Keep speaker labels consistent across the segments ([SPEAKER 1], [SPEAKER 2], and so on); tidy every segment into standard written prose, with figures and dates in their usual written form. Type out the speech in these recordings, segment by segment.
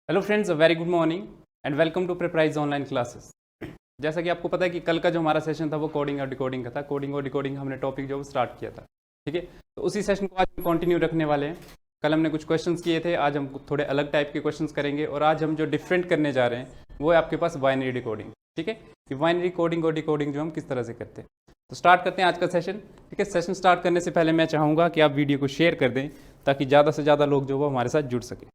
[SPEAKER 1] Hello friends, very good morning and welcome to Prepraise online classes. जैसा कि आपको पता है कि कल का जो हमारा सेशन था वो कोडिंग और डिकोडिंग का था। कोडिंग और डिकोडिंग हमने टॉपिक जो स्टार्ट किया था, ठीक है। तो उसी सेशन को आज हम कंटिन्यू रखने वाले हैं। कल हमने कुछ क्वेश्चंस किए थे, आज हम थोड़े अलग टाइप के क्वेश्चंस करेंगे और आज हम जो डिफरेंट करने जा रहे हैं वो है आपके पास बाइनरी डिकोडिंग, ठीक है। कि बाइनरी कोडिंग और डिकोडिंग जो हम किस तरह से करते हैं। तो स्टार्ट करते हैं आज का सेशन, ठीक है। सेशन स्टार्ट करने से पहले मैं चाहूँगा कि आप वीडियो को शेयर कर दें ताकि ज़्यादा से ज़्यादा लोग जो वो हमारे साथ जुड़ सके।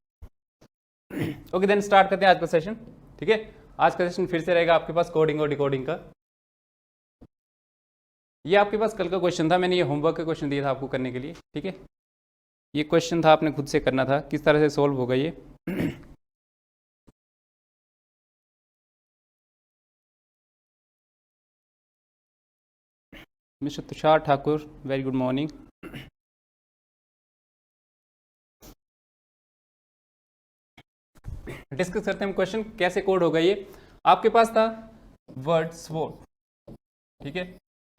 [SPEAKER 1] ओके देन स्टार्ट करते हैं आज का सेशन, ठीक है। आज का सेशन फिर से रहेगा आपके पास कोडिंग और डिकोडिंग का। ये आपके पास कल का क्वेश्चन था, मैंने ये होमवर्क का क्वेश्चन दिया था आपको करने के लिए, ठीक है। ये क्वेश्चन था, आपने खुद से करना था, किस तरह से सॉल्व होगा ये। Mister Tushar Thakur, very good morning. Discuss करते हैं हम क्वेश्चन कैसे कोड होगा ये। आपके पास था वर्ड स्वॉट, ठीक है।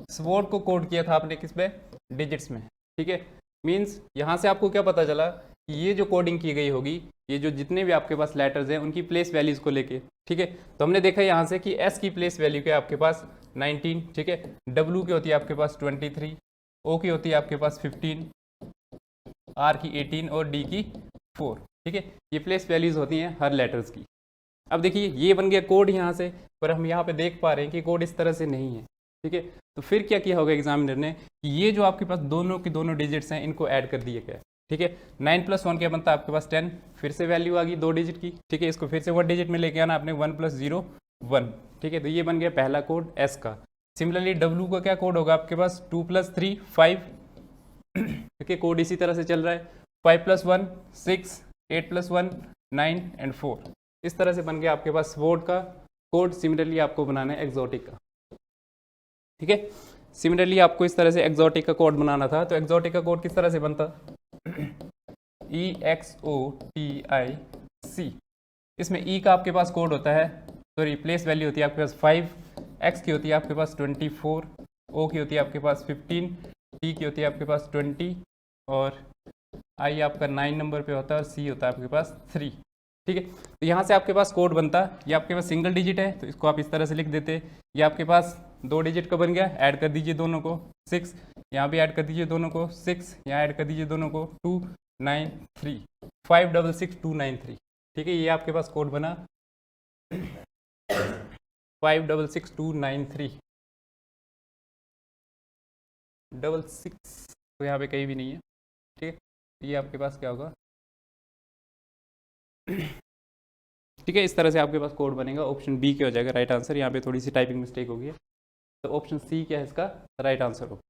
[SPEAKER 1] स्वॉट को कोड किया था आपने किस पे, डिजिट्स में, ठीक है। मींस यहां से आपको क्या पता चला कि ये जो कोडिंग की गई होगी, ये जो जितने भी आपके पास लेटर्स हैं उनकी प्लेस वैल्यूज को लेके, ठीक है। तो हमने देखा यहाँ से कि एस की प्लेस वैल्यू क्या है आपके पास 19, ठीक है। डब्ल्यू की होती है आपके पास 23, ओ की होती है आपके पास 15, आर की 18 और डी की 4, ठीक है। ये प्लेस वैल्यूज होती हैं हर लेटर्स की। अब देखिए ये बन गया कोड यहाँ से, पर हम यहाँ पे देख पा रहे हैं कि कोड इस तरह से नहीं है, ठीक है। तो फिर क्या किया होगा एग्जामिनर ने कि ये जो आपके पास दोनों की दोनों डिजिट्स हैं इनको ऐड कर दिया गया, ठीक है। 9 + 1 क्या बनता है आपके पास 10, फिर से वैल्यू आ गई 2 डिजिट की, ठीक है। इसको फिर से 1 डिजिट में लेके आना आपने, 1 + 0 1, ठीक है। तो ये बन गया पहला कोड एस का। सिमिलरली डब्ल्यू का क्या कोड होगा आपके पास 2 + 3 5, ठीक है। कोड इसी तरह से चल रहा है, 5 + 1 6, 8 + 1 9 एंड 4। इस तरह से बन गया आपके पास स्वॉर्ड का कोड। सिमिलरली आपको बनाना है एक्सोटिक का, ठीक है। सिमिलरली आपको इस तरह से एक्सोटिक का कोड बनाना था। तो एक्सोटिक का कोड किस तरह से बनता, EXOTIC। इसमें E का आपके पास कोड होता है, सॉरी प्लेस वैल्यू होती है आपके पास 5, X की होती है आपके पास 24, O की होती है आपके पास 15, T की होती है आपके पास 20 और I आपका 9 नंबर पे होता है और C होता है आपके पास 3, ठीक है। तो यहाँ से आपके पास कोड बनता, ये आपके पास सिंगल डिजिट है तो इसको आप इस तरह से लिख देते। ये आपके पास 2 डिजिट का बन गया, ऐड कर दीजिए दोनों को 6, यहाँ भी ऐड कर दीजिए दोनों को 6, यहाँ ऐड कर दीजिए दोनों को 2 9 3, 5 6 6 2 9 3, ठीक है। ये आपके पास कोड बना 5 6 6 2 9 3 6 तो यहाँ पे कहीं भी नहीं है, ठीक है। ये आपके पास क्या होगा, ठीक है। इस तरह से आपके पास कोड बनेगा। ऑप्शन बी क्या हो जाएगा राइट आंसर। यहाँ पे थोड़ी सी टाइपिंग मिस्टेक होगी, तो ऑप्शन सी क्या है इसका राइट आंसर होगा।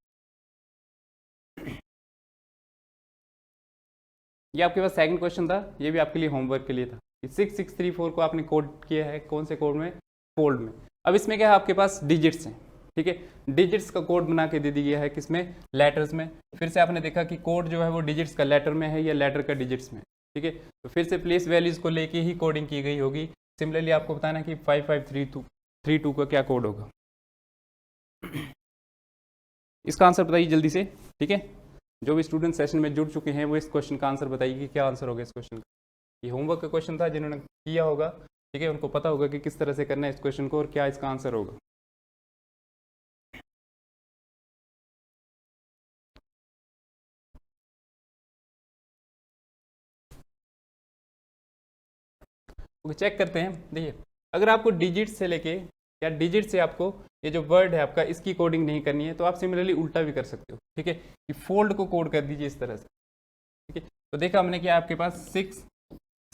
[SPEAKER 1] ये आपके पास सेकंड क्वेश्चन था, ये भी आपके लिए होमवर्क के लिए था। 6634 को आपने कोड किया है कौन से कोड में, फोल्ड में। अब इसमें क्या है आपके पास डिजिट्स हैं, ठीक है। डिजिट्स का कोड बना के दे दिया गया है किसमें, लेटर्स में। फिर से आपने देखा कि कोड जो है वो डिजिट्स का लेटर में है या लेटर का डिजिट्स में, ठीक है। तो फिर से प्लेस वैल्यूज को लेके ही कोडिंग की गई होगी। सिमिलरली आपको बताना कि 5532 का क्या कोड होगा। इसका आंसर बताइए जल्दी से, ठीक है। जो भी स्टूडेंट सेशन में जुड़ चुके हैं वो इस क्वेश्चन का आंसर बताइए कि क्या आंसर होगा इस क्वेश्चन का। ये होमवर्क का क्वेश्चन था, जिन्होंने किया होगा, ठीक है, उनको पता होगा कि किस तरह से करना है इस क्वेश्चन को और क्या इसका आंसर होगा। ओके चेक करते हैं। देखिए अगर आपको डिजिट से लेके या डिजिट से आपको ये जो वर्ड है आपका इसकी कोडिंग नहीं करनी है तो आप सिमिलरली उल्टा भी कर सकते हो, ठीक है। कि फोल्ड को कोड कर दीजिए इस तरह से, ठीक है। तो देखा हमने क्या आपके पास 6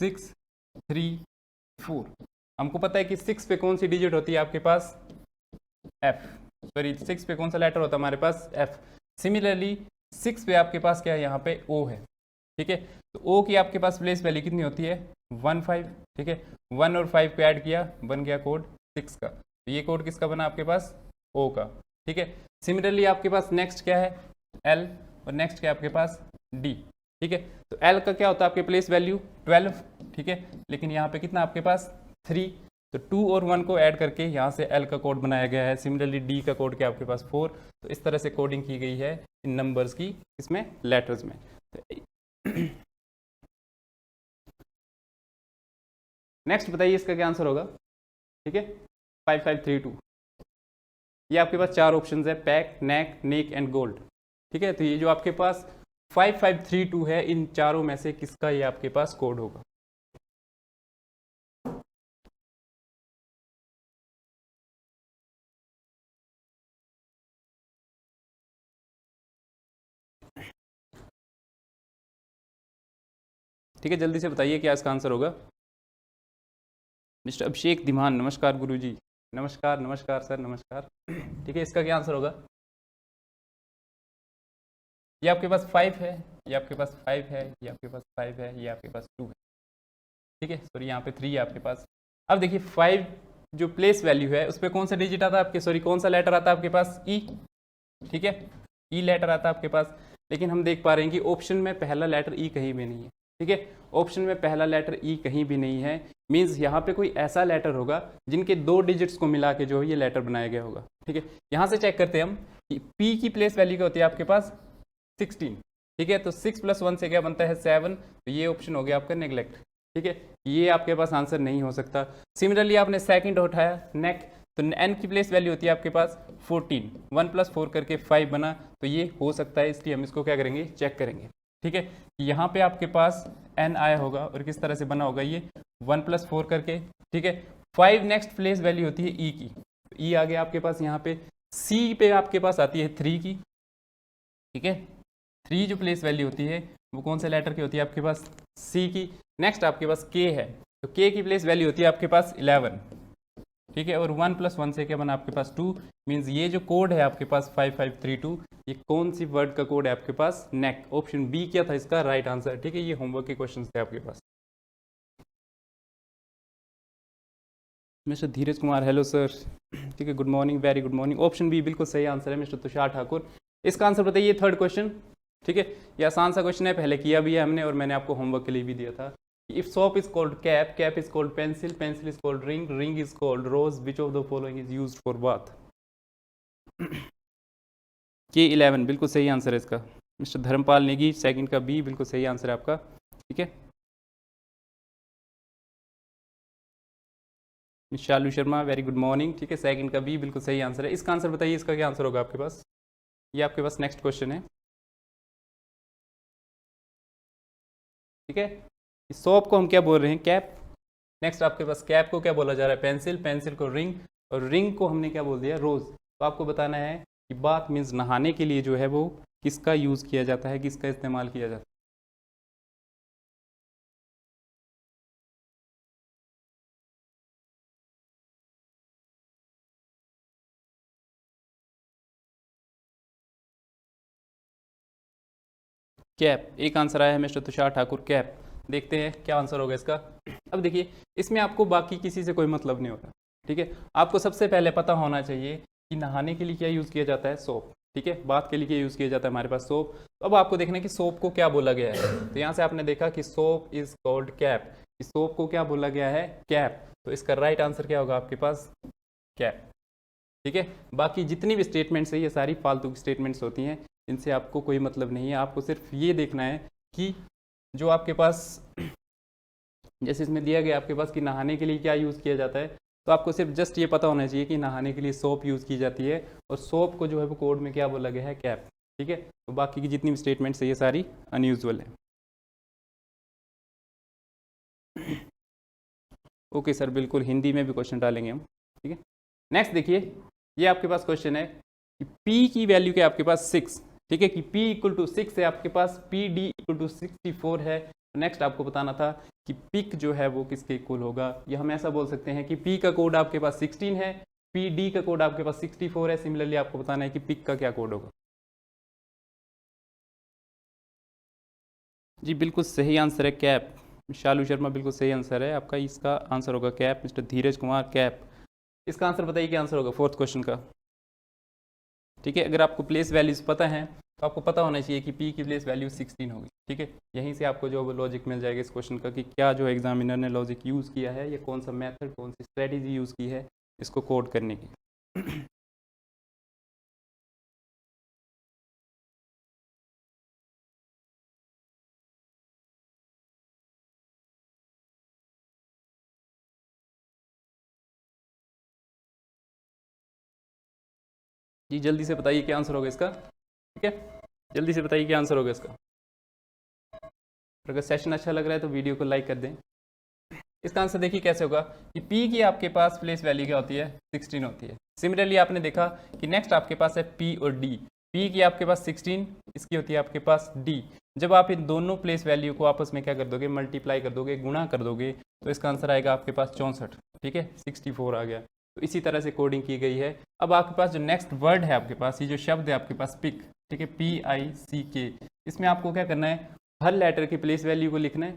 [SPEAKER 1] 6 3 4। हमको पता है कि 6 पे कौन सी डिजिट होती है आपके पास, F, सॉरी 6 पे कौन सा लेटर होता है हमारे पास, F। सिमिलरली 6 पे आपके पास क्या है, यहाँ पे O है, ठीक है। तो O की आपके पास प्लेस वैल्यू कितनी होती है 1 5, ठीक है। 1 और 5 को ऐड किया, बन गया कोड 6 का। तो ये कोड किसका बना आपके पास, O का, ठीक है। सिमिलरली आपके पास नेक्स्ट क्या है L और नेक्स्ट क्या है आपके पास D, ठीक है। तो L का क्या होता है आपके प्लेस वैल्यू 12, ठीक है। लेकिन यहाँ पे कितना आपके पास 3, तो 2 और 1 को ऐड करके यहाँ से L का कोड बनाया गया है। सिमिलरली D का कोड क्या आपके पास 4। तो इस तरह से कोडिंग की गई है इन नंबर्स की, इसमें लेटर्स में। तो नेक्स्ट बताइए इसका क्या आंसर होगा। ठीक है, 5532। ये आपके पास चार ऑप्शंस है, pack, neck, neck and gold. ठीक है, तो ये जो आपके पास 5532 है, इन चारों में से किसका ये आपके पास कोड होगा। ठीक है, जल्दी से बताइए क्या इसका आंसर होगा। मिस्टर अभिषेक धीमान, नमस्कार गुरुजी। नमस्कार नमस्कार सर, नमस्कार। ठीक है, इसका क्या आंसर होगा। ये आपके पास 5 है, ये आपके पास 5 है, ये आपके पास 5 है, ये आपके पास 2 है। ठीक है, सॉरी यहाँ पे 3 है आपके पास। अब देखिए 5 जो प्लेस वैल्यू है उस पर कौन सा डिजिट आता है आपके, सॉरी कौन सा लेटर आता है आपके पास, ई। ठीक है, ई लेटर आता है आपके पास। लेकिन हम देख पा रहे हैं कि ऑप्शन में पहला लेटर ई कहीं भी नहीं है। ठीक है, ऑप्शन में पहला लेटर ई कहीं भी नहीं है, मीन्स यहाँ पे कोई ऐसा लेटर होगा जिनके 2 डिजिट्स को मिला के जो है ये लेटर बनाया गया होगा। ठीक है, यहाँ से चेक करते हैं हम कि पी की प्लेस वैल्यू क्या होती है आपके पास 16। ठीक है, तो 6 + 1 से क्या बनता है 7, तो ये ऑप्शन हो गया आपका नेग्लेक्ट। ठीक है, ये आपके पास आंसर नहीं हो सकता। सिमिलरली आपने सेकंड उठाया नेक, तो एन की प्लेस वैल्यू होती है आपके पास 14, 1 + 4 करके 5 बना, तो ये हो सकता है, इसलिए हम इसको क्या करेंगे चेक करेंगे। ठीक है, यहाँ पे आपके पास एन आया होगा और किस तरह से बना होगा ये 1 + 4 करके। ठीक है, 5 नेक्स्ट प्लेस वैल्यू होती है ई की, ई आ गया आपके पास यहाँ पे। सी पे आपके पास आती है 3 की। ठीक है, 3 जो प्लेस वैल्यू होती है वो कौन से लेटर की होती है आपके पास, सी की। नेक्स्ट आपके पास के है, तो के की प्लेस वैल्यू होती है आपके पास 11। ठीक है, और 1 + 1 से क्या बना आपके पास 2, मीन्स ये जो कोड है आपके पास 5532, ये कौन सी वर्ड का कोड है आपके पास, नेक। ऑप्शन बी क्या था इसका राइट आंसर। ठीक है, ये होमवर्क के क्वेश्चन थे आपके पास। Mister Dheeraj Kumar, hello sir. ठीक है, good morning, very good morning. Option B बिल्कुल सही आंसर है मिस्टर तुषार ठाकुर। इसका आंसर बताइए, थर्ड क्वेश्चन। ठीक है, ये आसान सा क्वेश्चन है, पहले किया भी है हमने और मैंने आपको होमवर्क के लिए भी दिया था। If soap is called cap, cap is called pencil, pencil is called ring, ring is called rose, which of the following is used for bath. K11 बिल्कुल सही आंसर है इसका। मिस्टर धर्मपाल नेगी, सेकंड का बी बिल्कुल सही आंसर है आपका। ठीक है, miss Shalu Sharma, very good morning. ठीक है, सेकंड का बी बिल्कुल सही आंसर है। इसका आंसर बताइए, इसका क्या आंसर होगा आपके पास। ये आपके पास नेक्स्ट क्वेश्चन है। ठीक है, सोप को हम क्या बोल रहे हैं, कैप। नेक्स्ट आपके पास कैप को क्या बोला जा रहा है, पेंसिल, पेंसिल को रिंग, और रिंग को हमने क्या बोल दिया, रोज। तो आपको बताना है कि बात मीन्स नहाने के लिए जो है वो किसका यूज़ किया जाता है, किसका इस्तेमाल किया जाता है। कैप एक आंसर आया है मिस्टर तुषार ठाकुर, कैप। देखते हैं क्या आंसर होगा इसका। अब देखिए, इसमें आपको बाकी किसी से कोई मतलब नहीं होता। ठीक है, आपको सबसे पहले पता होना चाहिए कि नहाने के लिए क्या यूज़ किया जाता है, सोप। ठीक है, बात के लिए क्या यूज़ किया जाता है हमारे पास, सोप। तो अब आपको देखना है कि सोप को क्या बोला गया है। तो यहाँ से आपने देखा कि सोप इज कॉल्ड कैप, कि सोप को क्या बोला गया है, कैप। तो इसका राइट आंसर क्या होगा आपके पास, कैप। ठीक है, बाकी जितनी भी स्टेटमेंट्स है ये सारी फालतू की स्टेटमेंट्स होती हैं, इनसे आपको कोई मतलब नहीं है। आपको सिर्फ ये देखना है कि जो आपके पास जैसे इसमें दिया गया आपके पास कि नहाने के लिए क्या यूज़ किया जाता है, तो आपको सिर्फ जस्ट ये पता होना चाहिए कि नहाने के लिए सोप यूज़ की जाती है, और सोप को जो है वो कोड में क्या बोला गया है, कैप। ठीक है, तो बाकी की जितनी भी स्टेटमेंट्स है ये सारी अनयूजुअल है। ओके सर, बिल्कुल हिंदी में भी क्वेश्चन डालेंगे हम। ठीक है, नेक्स्ट देखिए, ये आपके पास क्वेश्चन है कि P की वैल्यू क्या आपके पास 6। ठीक है, कि P = 6 है आपके पास, PD = 64 है। नेक्स्ट आपको बताना था कि पिक जो है वो किसके इक्वल होगा। या हम ऐसा बोल सकते हैं कि P का कोड आपके पास 16 है, PD का कोड आपके पास 64 है। सिमिलरली आपको बताना है कि पिक का क्या कोड होगा। जी बिल्कुल सही आंसर है, कैप। शालू शर्मा बिल्कुल सही आंसर है आपका, इसका आंसर होगा cap. Mister Dheeraj Kumar, cap. इसका आंसर बताइए क्या आंसर होगा फोर्थ क्वेश्चन का। ठीक है, अगर आपको प्लेस वैल्यूज पता है तो आपको पता होना चाहिए कि P की प्लेस वैल्यू 16 होगी। ठीक है, यहीं से आपको जो लॉजिक मिल जाएगा इस क्वेश्चन का कि क्या जो एग्जामिनर ने लॉजिक यूज़ किया है, या कौन सा मेथड, कौन सी स्ट्रेटेजी यूज़ की है इसको कोड करने की। जी जल्दी से बताइए क्या आंसर होगा इसका, ठीक है, जल्दी से बताइए क्या आंसर होगा इसका। अगर सेशन अच्छा लग रहा है तो वीडियो को लाइक कर दें। इसका आंसर देखिए कैसे होगा कि P की आपके पास प्लेस वैल्यू क्या होती है, 16 होती है। सिमिलरली आपने देखा कि नेक्स्ट आपके पास है P और D। P की आपके पास 16, इसकी होती है आपके पास D। जब आप इन दोनों प्लेस वैल्यू को आपस में क्या कर दोगे, मल्टीप्लाई कर दोगे, गुणा कर दोगे, तो इसका आंसर आएगा आपके पास 64, ठीक है, 64 आ गया। तो इसी तरह से कोडिंग की गई है। अब आपके पास जो नेक्स्ट वर्ड है आपके पास, ये जो शब्द है आपके पास पिक, ठीक है, PICK, इसमें आपको क्या करना है, हर लेटर की प्लेस वैल्यू को लिखना है,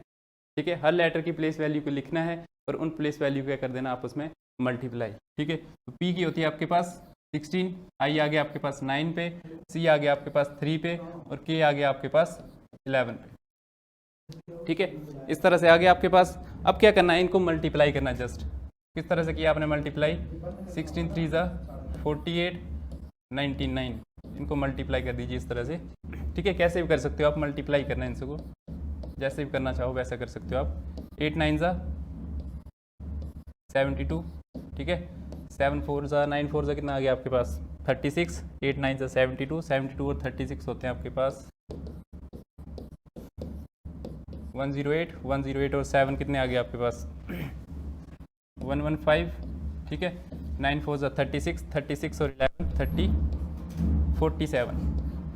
[SPEAKER 1] ठीक है, हर लेटर की प्लेस वैल्यू को लिखना है और उन प्लेस वैल्यू को क्या कर देना आपस में मल्टीप्लाई, ठीक है। तो P की होती है आपके पास 16, I आ गया आपके पास 9 पे, C आ गया आपके पास 3 पे और K आ गया आपके पास 11 पे, ठीक है। इस तरह से आ गया आपके पास। अब क्या करना है, इनको मल्टीप्लाई करना है। जस्ट किस तरह से किया आपने मल्टीप्लाई, 16 3 ज़ा 48 99, इनको मल्टीप्लाई कर दीजिए इस तरह से, ठीक है। कैसे भी कर सकते हो आप, मल्टीप्लाई करना है इनसे को, जैसे भी करना चाहो वैसा कर सकते हो आप। 8 9 ज़ा 72, ठीक है, 7 4 ज़ा 9 4 ज़ा कितना आ गया आपके पास 36, 8 9 ज़ा 72, 72 और 36 होते हैं आपके पास 108, 108 और 7 कितने आ गए आपके पास 115, ठीक है, 9 4 ज़ा 36, 36 और 11 47,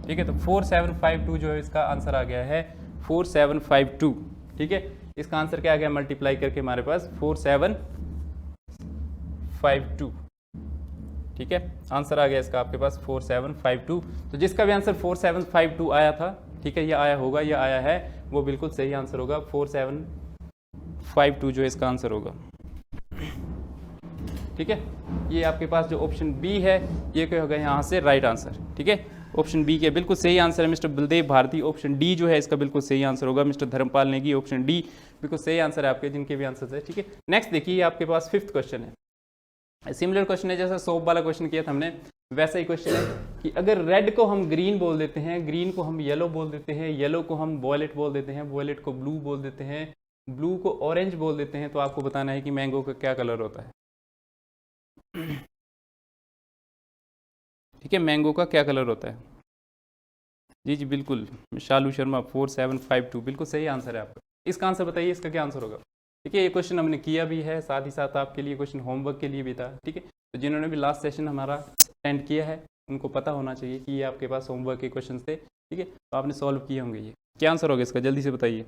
[SPEAKER 1] ठीक है। तो 4752 जो है इसका आंसर आ गया है 4752, ठीक है। इसका आंसर क्या आ गया, मल्टीप्लाई करके हमारे पास 4752, ठीक है, आंसर आ गया इसका आपके पास 4752। तो जिसका भी आंसर 4752 आया था, ठीक है, ये आया होगा, ये आया है, वो बिल्कुल सही आंसर होगा। 4752 जो है इसका आंसर होगा, ठीक है। ये आपके पास जो ऑप्शन बी है ये क्या होगा यहाँ से राइट आंसर, ठीक है। ऑप्शन बी के बिल्कुल सही आंसर है mister Baldev Bharti. Option D जो है इसका बिल्कुल सही आंसर होगा mister Dharampal Negi. Option D बिल्कुल सही आंसर है आपके, जिनके भी आंसर है, ठीक है। नेक्स्ट देखिए आपके पास 5th क्वेश्चन है। सिमिलर क्वेश्चन है, जैसा सोप वाला क्वेश्चन किया था हमने, वैसा ही क्वेश्चन है कि अगर रेड को हम ग्रीन बोल देते हैं, ग्रीन को हम येलो बोल देते हैं, येलो को हम वॉयलेट बोल देते हैं, वॉयलेट को ब्लू बोल देते हैं, ब्लू को ऑरेंज बोल देते हैं, तो आपको बताना है कि मैंगो का क्या कलर होता है, ठीक है, मैंगो का क्या कलर होता है। जी जी बिल्कुल, शालू शर्मा 4752 बिल्कुल सही आंसर है आपका। इसका आंसर बताइए, इसका क्या आंसर होगा, ठीक है। ये क्वेश्चन हमने किया भी है, साथ ही साथ आपके लिए क्वेश्चन होमवर्क के लिए भी था, ठीक है। तो जिन्होंने भी लास्ट सेशन हमारा अटेंड किया है उनको पता होना चाहिए कि ये आपके पास होमवर्क के क्वेश्चन थे, ठीक है, तो आपने सॉल्व किए होंगे। ये क्या आंसर होगा इसका, जल्दी से बताइए,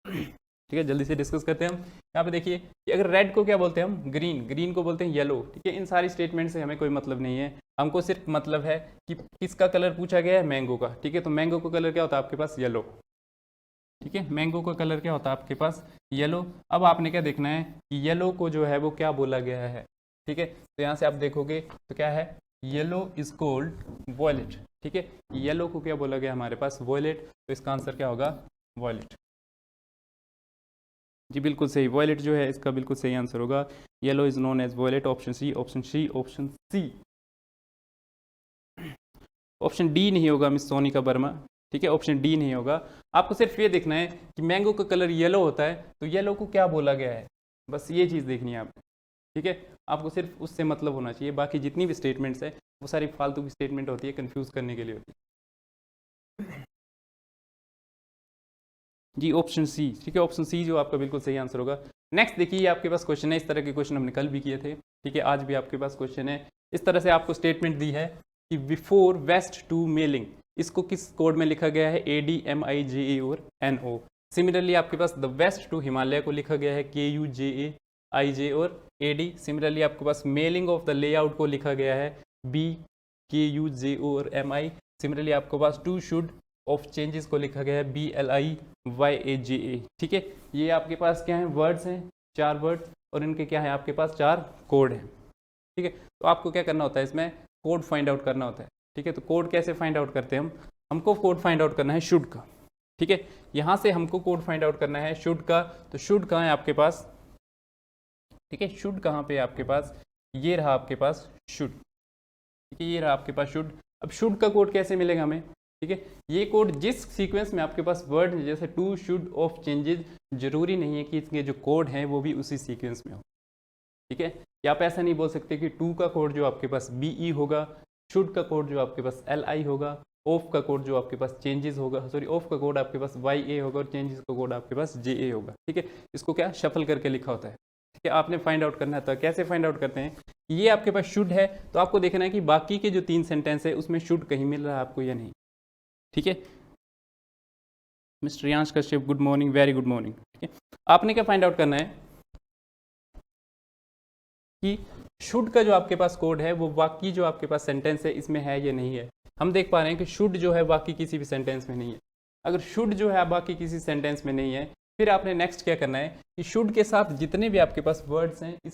[SPEAKER 1] ठीक है, जल्दी से डिस्कस करते हैं हम। यहाँ पे देखिए कि अगर रेड को क्या बोलते हैं हम, ग्रीन, ग्रीन को बोलते हैं येलो, ठीक है। इन सारी स्टेटमेंट से हमें कोई मतलब नहीं है, हमको सिर्फ मतलब है कि किसका कलर पूछा गया है, मैंगो का, ठीक है। तो मैंगो का कलर क्या होता है आपके पास, येलो, ठीक है, मैंगो का कलर क्या होता है आपके पास, येलो। अब आपने क्या देखना है कि येलो को जो है वो क्या बोला गया है, ठीक है। तो यहाँ से आप देखोगे तो क्या है, येलो इज कॉल्ड वॉयलेट, ठीक है। येलो को क्या बोला गया हमारे पास, वॉयलेट, तो इसका आंसर क्या होगा, वॉयलेट। जी बिल्कुल सही, वॉयलेट जो है इसका बिल्कुल सही आंसर होगा। Yellow is known as violet. Option C, option C, option C. Option D नहीं होगा मिस सोनिका वर्मा, ठीक है, ऑप्शन डी नहीं होगा। आपको सिर्फ ये देखना है कि मैंगो का कलर येलो होता है, तो येलो को क्या बोला गया है, बस ये चीज़ देखनी है आपको, ठीक है। आपको सिर्फ उससे मतलब होना चाहिए, बाकी जितनी भी स्टेटमेंट्स है वो सारी फालतू की स्टेटमेंट होती है, कंफ्यूज करने के लिए होती है। जी ऑप्शन सी, ठीक है, ऑप्शन सी जो आपका बिल्कुल सही आंसर होगा। नेक्स्ट देखिए आपके पास क्वेश्चन है, इस तरह के क्वेश्चन हमने कल भी किए थे, ठीक है, आज भी आपके पास क्वेश्चन है। इस तरह से आपको स्टेटमेंट दी है कि बिफोर वेस्ट टू मेलिंग, इसको किस कोड में लिखा गया है, ADMIJA और NO। सिमिलरली आपके पास द वेस्ट टू हिमालय को लिखा गया है KUJAIJ और AD। सिमिलरली आपके पास मेलिंग ऑफ द लेआउट को लिखा गया है BKUJO और MI। सिमिलरली आपके पास टू शुड ऑफ चेंजेस को लिखा गया है BLIYAJA, ठीक है। ये आपके पास क्या है, वर्ड्स हैं, 4 वर्ड्स, और इनके क्या है आपके पास 4 कोड हैं, ठीक है। तो आपको क्या करना होता है, इसमें कोड फाइंड आउट करना होता है, ठीक है। तो कोड कैसे फाइंड आउट करते हैं हम, हमको कोड फाइंड आउट करना है शुड का, ठीक है। यहाँ से हमको कोड फाइंड आउट करना है शुड का। तो शुड कहाँ है आपके पास, ठीक है, शुड कहाँ पे है आपके पास, ये रहा आपके पास शुड, ठीक है, ये रहा आपके पास शुड। अब शुड का कोड कैसे मिलेगा हमें, ठीक है। ये कोड जिस सीक्वेंस में आपके पास वर्ड जैसे टू शुड ऑफ चेंजेस, जरूरी नहीं है कि इसके जो कोड हैं वो भी उसी सीक्वेंस में हो, ठीक है। या आप ऐसा नहीं बोल सकते कि टू का कोड जो आपके पास BE होगा, शुड का कोड जो आपके पास LI होगा, ऑफ का कोड जो आपके पास चेंजेस होगा, सॉरी ऑफ का कोड आपके पास YA होगा और चेंजेस का कोड आपके पास JA होगा। ठीक है, इसको क्या शफल करके लिखा होता है। ठीक है, आपने फाइंड आउट करना है। तो कैसे फाइंड आउट करते हैं, ये आपके पास शुड है तो आपको देखना है कि बाकी के जो 3 सेंटेंस है उसमें शुड कहीं मिल रहा है आपको या नहीं। ठीक है, mister Yansh Kashyap good morning, very good morning. ठीक है, आपने क्या फाइंड आउट करना है कि शुड का जो आपके पास कोड है वो बाकी जो आपके पास सेंटेंस है इसमें है या नहीं है। हम देख पा रहे हैं कि शुड जो है बाकी किसी भी सेंटेंस में नहीं है। अगर शुड जो है बाकी किसी सेंटेंस में नहीं है, फिर आपने नेक्स्ट क्या करना है कि शुड के साथ जितने भी आपके पास वर्ड्स हैं इस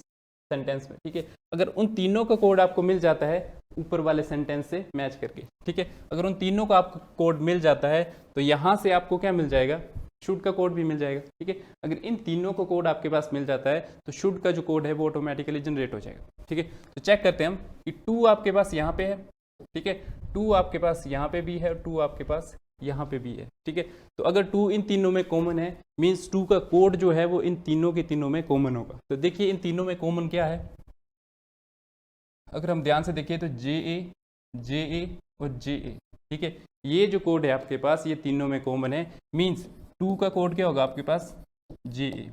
[SPEAKER 1] सेंटेंस में, ठीक है, अगर उन तीनों का कोड आपको मिल जाता है ऊपर वाले सेंटेंस से मैच करके, ठीक है, अगर उन तीनों का आपको कोड मिल जाता है तो यहाँ से आपको क्या मिल जाएगा, शुड का कोड भी मिल जाएगा। ठीक है, अगर इन तीनों को कोड आपके पास मिल जाता है तो शुड का जो कोड है वो ऑटोमेटिकली जनरेट हो जाएगा। ठीक है, तो चेक करते हैं हम कि 2 आपके पास यहाँ पे है। ठीक है, 2 आपके पास यहाँ पे भी है और 2 आपके पास यहाँ पे भी है। ठीक है, तो अगर 2 इन तीनों में कॉमन है मीन्स 2 का कोड जो है वो इन तीनों के तीनों में कॉमन होगा। तो देखिए इन तीनों में कॉमन क्या है, अगर हम ध्यान से देखिए तो JA, JA और JA। ठीक है, ये जो कोड है आपके पास ये तीनों में कॉमन है, मीन्स 2 का कोड क्या होगा आपके पास JA।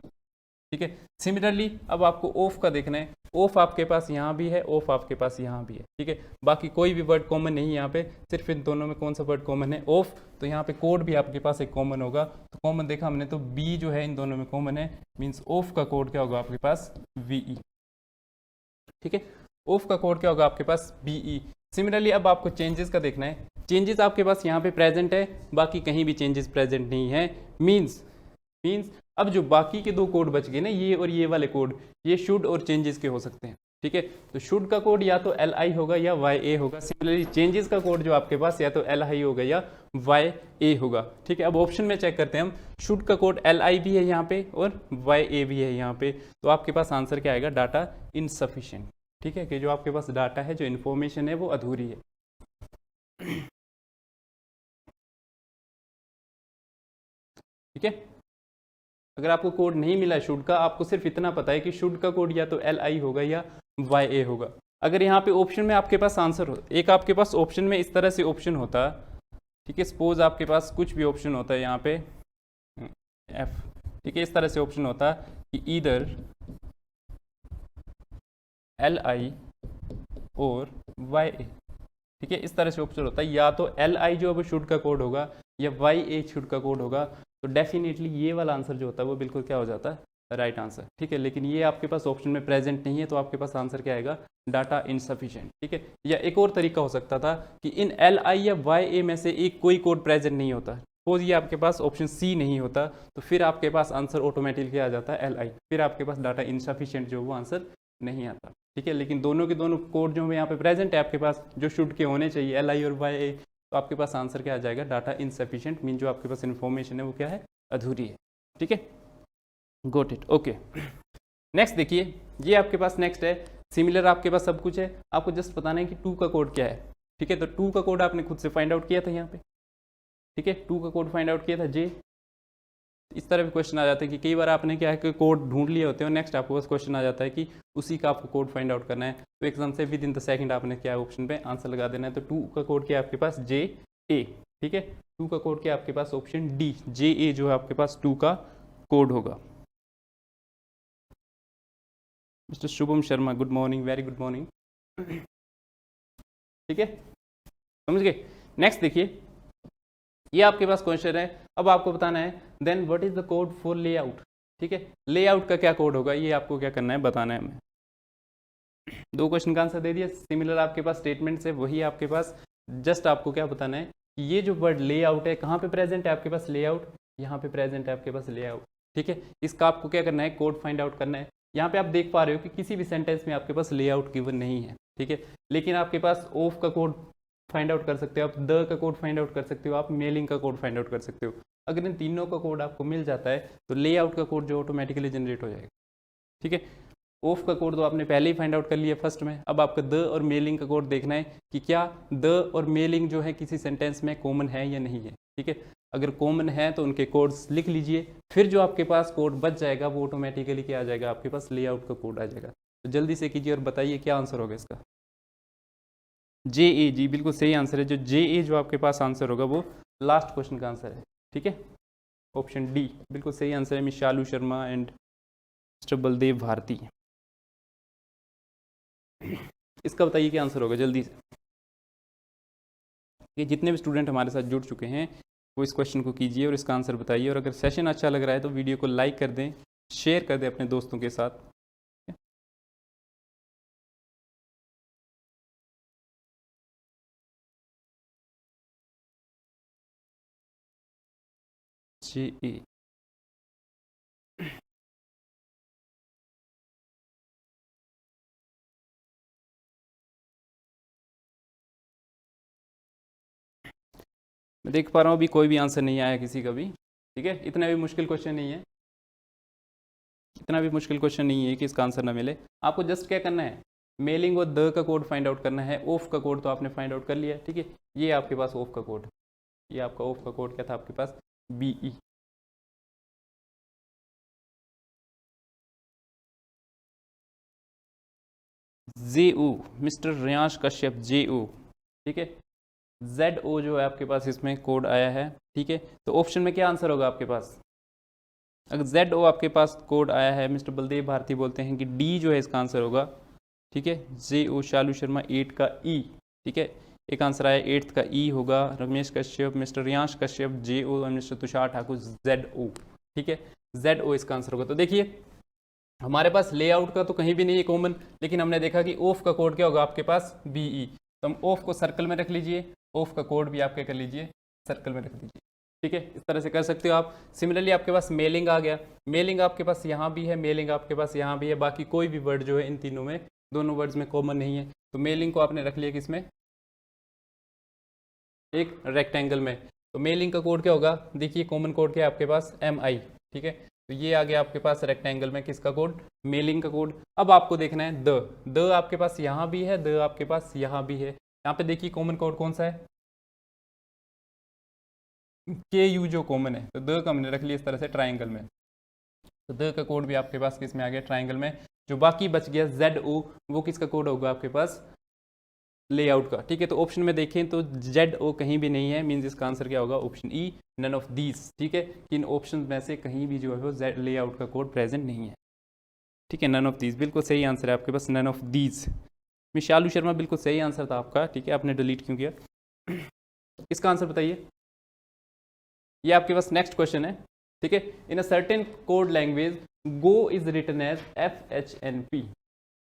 [SPEAKER 1] ठीक है, सिमिलरली अब आपको ऑफ का देखना है, ऑफ आपके पास यहाँ भी है, ऑफ आपके पास यहाँ भी है। ठीक है, बाकी कोई भी वर्ड कॉमन नहीं है यहाँ पे, सिर्फ इन दोनों में कौन सा वर्ड कॉमन है, ऑफ। तो यहाँ पे कोड भी आपके पास एक कॉमन होगा। तो कॉमन देखा हमने तो B जो है इन दोनों में कॉमन है, मीन्स ऑफ का कोड क्या होगा आपके पास VE। ठीक है, ऑफ का कोड क्या होगा आपके पास BE। सिमिलरली अब आपको चेंजेस का देखना है, चेंजेस आपके पास यहाँ पे प्रेजेंट है, बाकी कहीं भी चेंजेस प्रेजेंट नहीं है, मीन्स अब जो बाकी के 2 कोड बच गए ना, ये और ये वाले कोड, ये शुड और चेंजेस के हो सकते हैं। ठीक है, तो शुड का कोड या तो LI होगा या YA होगा। सिमिलरली चेंजेस का कोड जो आपके पास या तो LI होगा या YA होगा। ठीक है, अब ऑप्शन में चेक करते हैं हम, शुड का कोड LI भी है यहाँ पे और YA भी है यहाँ पे, तो आपके पास आंसर क्या आएगा, डाटा इनसफिशिएंट। ठीक है, कि जो आपके पास डाटा है, जो इन्फॉर्मेशन है वो अधूरी है। ठीक है, अगर आपको कोड नहीं मिला शुड का, आपको सिर्फ इतना पता है कि शुड का कोड या तो LI होगा या YA होगा। अगर यहाँ पे ऑप्शन में आपके पास आंसर हो, एक आपके पास ऑप्शन में इस तरह से ऑप्शन होता, ठीक है, सपोज आपके पास कुछ भी ऑप्शन होता है यहाँ पे F, ठीक है, इस तरह से ऑप्शन होता कि इधर LI और YA। ठीक है, इस तरह से ऑप्शन होता है, या तो LI जो अब शुड का कोड होगा या YA शुड का कोड होगा, तो डेफिनेटली ये वाला आंसर जो होता है वो बिल्कुल क्या हो जाता है, राइट आंसर। ठीक है, लेकिन ये आपके पास ऑप्शन में प्रेजेंट नहीं है, तो आपके पास आंसर क्या आएगा, डाटा इनसफिशिएंट। ठीक है, या एक और तरीका हो सकता था कि इन LI या YA में से एक कोई कोड प्रेजेंट नहीं होता, सपोज ये आपके पास ऑप्शन C नहीं होता, तो फिर आपके पास आंसर ऑटोमेटिकली आ जाता है LI, फिर आपके पास डाटा इनसफिशिएंट जो वो आंसर नहीं आता। ठीक है, लेकिन दोनों के दोनों कोड जो यहाँ पे प्रेजेंट है आपके पास, जो शुड के होने चाहिए LI और YA, तो आपके पास आंसर क्या आ जाएगा, डाटा इनसफिशिएंट, मीन जो आपके पास इन्फॉर्मेशन है वो क्या है, अधूरी है। ठीक है, गोट इट, ओके। नेक्स्ट देखिए, ये आपके पास नेक्स्ट है, सिमिलर आपके पास सब कुछ है, आपको जस्ट बताना है कि 2 का कोड क्या है। ठीक है, तो 2 का कोड आपने खुद से फाइंड आउट किया था यहाँ पे। ठीक है, 2 का कोड फाइंड आउट किया था J। इस तरह भी क्वेश्चन आ जाता है कि कई बार आपने क्या है कि कोड ढूंढ लिए होते हैं और नेक्स्ट आपको बस क्वेश्चन आ जाता है कि उसी का आपको कोड फाइंड आउट करना है, तो एकदम से विद इन द सेकंड आपने क्या ऑप्शन पे आंसर लगा देना है। तो 2 का कोड क्या है आपके पास JA। ठीक है, 2 का कोड क्या है आपके पास, ऑप्शन D JA जो है आपके पास 2 का कोड होगा। Mister Shubham Sharma good morning, very good morning. ठीक है, समझ गए। नेक्स्ट देखिए, ये आपके पास क्वेश्चन है, अब आपको बताना है then what is the code for layout. ठीक है, लेआउट का क्या कोड होगा, ये आपको क्या करना है, बताना है हमें। 2 क्वेश्चन का आंसर दे दिया, सिमिलर आपके पास स्टेटमेंट्स है, वही आपके पास जस्ट आपको क्या बताना है कि ये जो वर्ड लेआउट है कहाँ पे प्रेजेंट है आपके पास, लेआउट यहाँ पे प्रेजेंट है आपके पास लेआउट। ठीक है, इसका आपको क्या करना है, कोड फाइंड आउट करना है। यहाँ पे आप देख पा रहे हो कि किसी भी सेंटेंस में आपके पास लेआउट गिवन नहीं है। ठीक है, लेकिन आपके पास ऑफ का कोड फाइंड आउट कर सकते हो, आप द का कोड फाइंड आउट कर सकते हो, आप मेलिंग का कोड फाइंड आउट कर सकते हो। अगर इन तीनों का कोड आपको मिल जाता है तो लेआउट का कोड जो ऑटोमेटिकली जनरेट हो जाएगा। ठीक है, ऑफ का कोड तो आपने पहले ही फाइंड आउट कर लिया फर्स्ट में, अब आपका द और मेलिंग का कोड देखना है कि क्या द और मेलिंग जो है किसी सेंटेंस में कॉमन है या नहीं है। ठीक है, अगर कॉमन है तो उनके कोड्स लिख लीजिए, फिर जो आपके पास कोड बच जाएगा वो ऑटोमेटिकली क्या आ जाएगा, आपके पास लेआउट का कोड आ जाएगा। तो जल्दी से कीजिए और बताइए क्या आंसर होगा इसका। जे ए, जी बिल्कुल सही आंसर है। जो जे ए जो आपके पास आंसर होगा वो लास्ट क्वेश्चन का आंसर है, ठीक है। ऑप्शन डी बिल्कुल सही आंसर है, miss Shalu Sharma and mister Baldev Bharti. इसका बताइए क्या आंसर होगा जल्दी से। ये जितने भी स्टूडेंट हमारे साथ जुड़ चुके हैं वो इस क्वेश्चन को कीजिए और इसका आंसर बताइए। और अगर सेशन अच्छा लग रहा है तो वीडियो को लाइक कर दें, शेयर कर दें अपने दोस्तों के साथ। जे ए, मैं देख पा रहा हूँ अभी कोई भी आंसर नहीं आया किसी का भी, ठीक है। इतना भी मुश्किल क्वेश्चन नहीं है, इतना भी मुश्किल क्वेश्चन नहीं है कि इसका आंसर ना मिले। आपको जस्ट क्या करना है, मेलिंग और द का कोड फाइंड आउट करना है। ऑफ का कोड तो आपने फाइंड आउट कर लिया, ठीक है। ये आपके पास ऑफ का कोड, ये आपका ऑफ का कोड क्या था आपके पास, बी ई। जे ओ, मिस्टर रियांश कश्यप, जे ओ, ठीक है। जेड ओ जो है आपके पास इसमें कोड आया है, ठीक है। तो ऑप्शन में क्या आंसर होगा आपके पास, अगर जेड ओ आपके पास कोड आया है, मिस्टर बलदेव भारती बोलते हैं कि डी जो है इसका आंसर होगा, ठीक है। जे ओ शालू शर्मा 8 का ई, ठीक है। एक आंसर आया 8th का ई होगा, Ramesh Kashyap, mister Riyansh Kashyap, J O और mister Tushar Thakur Z O, ठीक है। जेड ओ इसका आंसर होगा। तो देखिए हमारे पास लेआउट का तो कहीं भी नहीं है कॉमन, लेकिन हमने देखा कि ऑफ का कोड क्या होगा आपके पास, बी ई। तो हम ऑफ को सर्कल में रख लीजिए, ऑफ का कोड भी आपके कर लीजिए, सर्कल में रख दीजिए, ठीक है। इस तरह से कर सकते हो आप। सिमिलरली आपके पास मेलिंग आ गया, मेलिंग आपके पास यहाँ भी है, मेलिंग आपके पास यहाँ भी है। बाकी कोई भी वर्ड जो है इन तीनों में, दोनों वर्ड्स में कॉमन नहीं है। तो मेलिंग को आपने रख लिया किसमें, एक रेक्टेंगल में। तो मेलिंग का कोड क्या होगा, देखिए कॉमन कोड क्या है आपके पास, एम आई, ठीक है। तो ये आ गया आपके पास रेक्टेंगल में किसका कोड, मेलिंग का कोड। अब आपको देखना है द आपके पास यहाँ भी है, द आपके पास यहाँ भी है। यहाँ पे देखिए कॉमन कोड कौन सा है, के यू जो कॉमन है। तो द का हमने रख लिया इस तरह से ट्राइंगल में। तो द का कोड भी आपके पास किस में आ गया, ट्राइंगल में। जो बाकी बच गया जेड ओ, वो किसका कोड होगा आपके पास, लेआउट का, ठीक है। तो ऑप्शन में देखें तो जेड ओ कहीं भी नहीं है, मींस इसका आंसर क्या होगा, option E, none of these, ठीक है। इन ऑप्शन में से कहीं भी जो है वो जेड लेआउट का कोड प्रेजेंट नहीं है, ठीक है। नन ऑफ दीज बिल्कुल सही आंसर है आपके पास, none of these. Miss Shalu Sharma बिल्कुल सही आंसर था आपका, ठीक है। आपने डिलीट क्यों किया, इसका आंसर बताइए। ये आपके पास नेक्स्ट क्वेश्चन है, ठीक है। In a certain code language go is written as FHNP,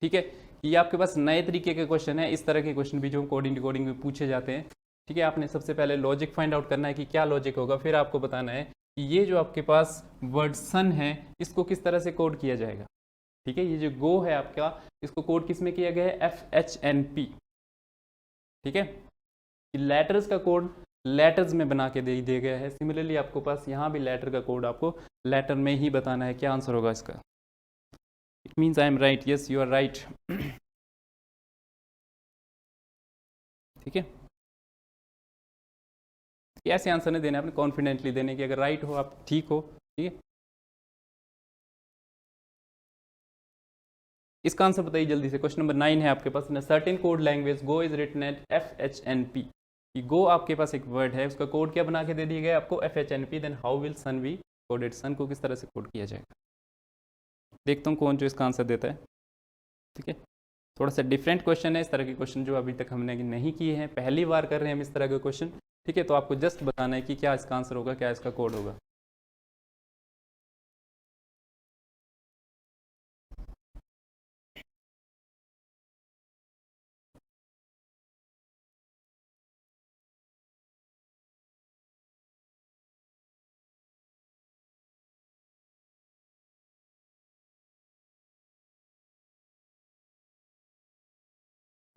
[SPEAKER 1] ठीक है। ये आपके पास नए तरीके के क्वेश्चन है। इस तरह के क्वेश्चन भी जो कोडिंग डिकोडिंग में पूछे जाते हैं, ठीक है। आपने सबसे पहले लॉजिक फाइंड आउट करना है कि क्या लॉजिक होगा, फिर आपको बताना है कि ये जो आपके पास वर्ड सन है इसको किस तरह से कोड किया जाएगा, ठीक है। ये जो गो है आपका, इसको कोड किस में किया गया है, FHNP, ठीक है। लेटर्स का कोड लेटर्स में बना के दे दिया गया है। सिमिलरली आपको पास यहाँ भी लेटर का कोड आपको लेटर में ही बताना है। क्या आंसर होगा इसका, it means I am right, yes you are right, ठीक है। ऐसे आंसर नहीं देने, आपने कॉन्फिडेंटली देने की, अगर राइट हो आप ठीक हो, ठीक है। इसका आंसर बताइए जल्दी से। क्वेश्चन नंबर 9 है आपके पास, in certain code language go is written at FHNP। Go आपके पास एक वर्ड है, उसका कोड क्या बना के दे दिया गया आपको, FHNP। Then how will sun be coded, sun को किस तरह से कोड किया जाएगा। देखता हूँ कौन जो इसका आंसर देता है, ठीक है। थोड़ा सा डिफरेंट क्वेश्चन है, इस तरह के क्वेश्चन जो अभी तक हमने नहीं किए हैं, पहली बार कर रहे हैं हम इस तरह के क्वेश्चन, ठीक है। तो आपको जस्ट बताना है कि क्या इसका आंसर होगा, क्या इसका कोड होगा।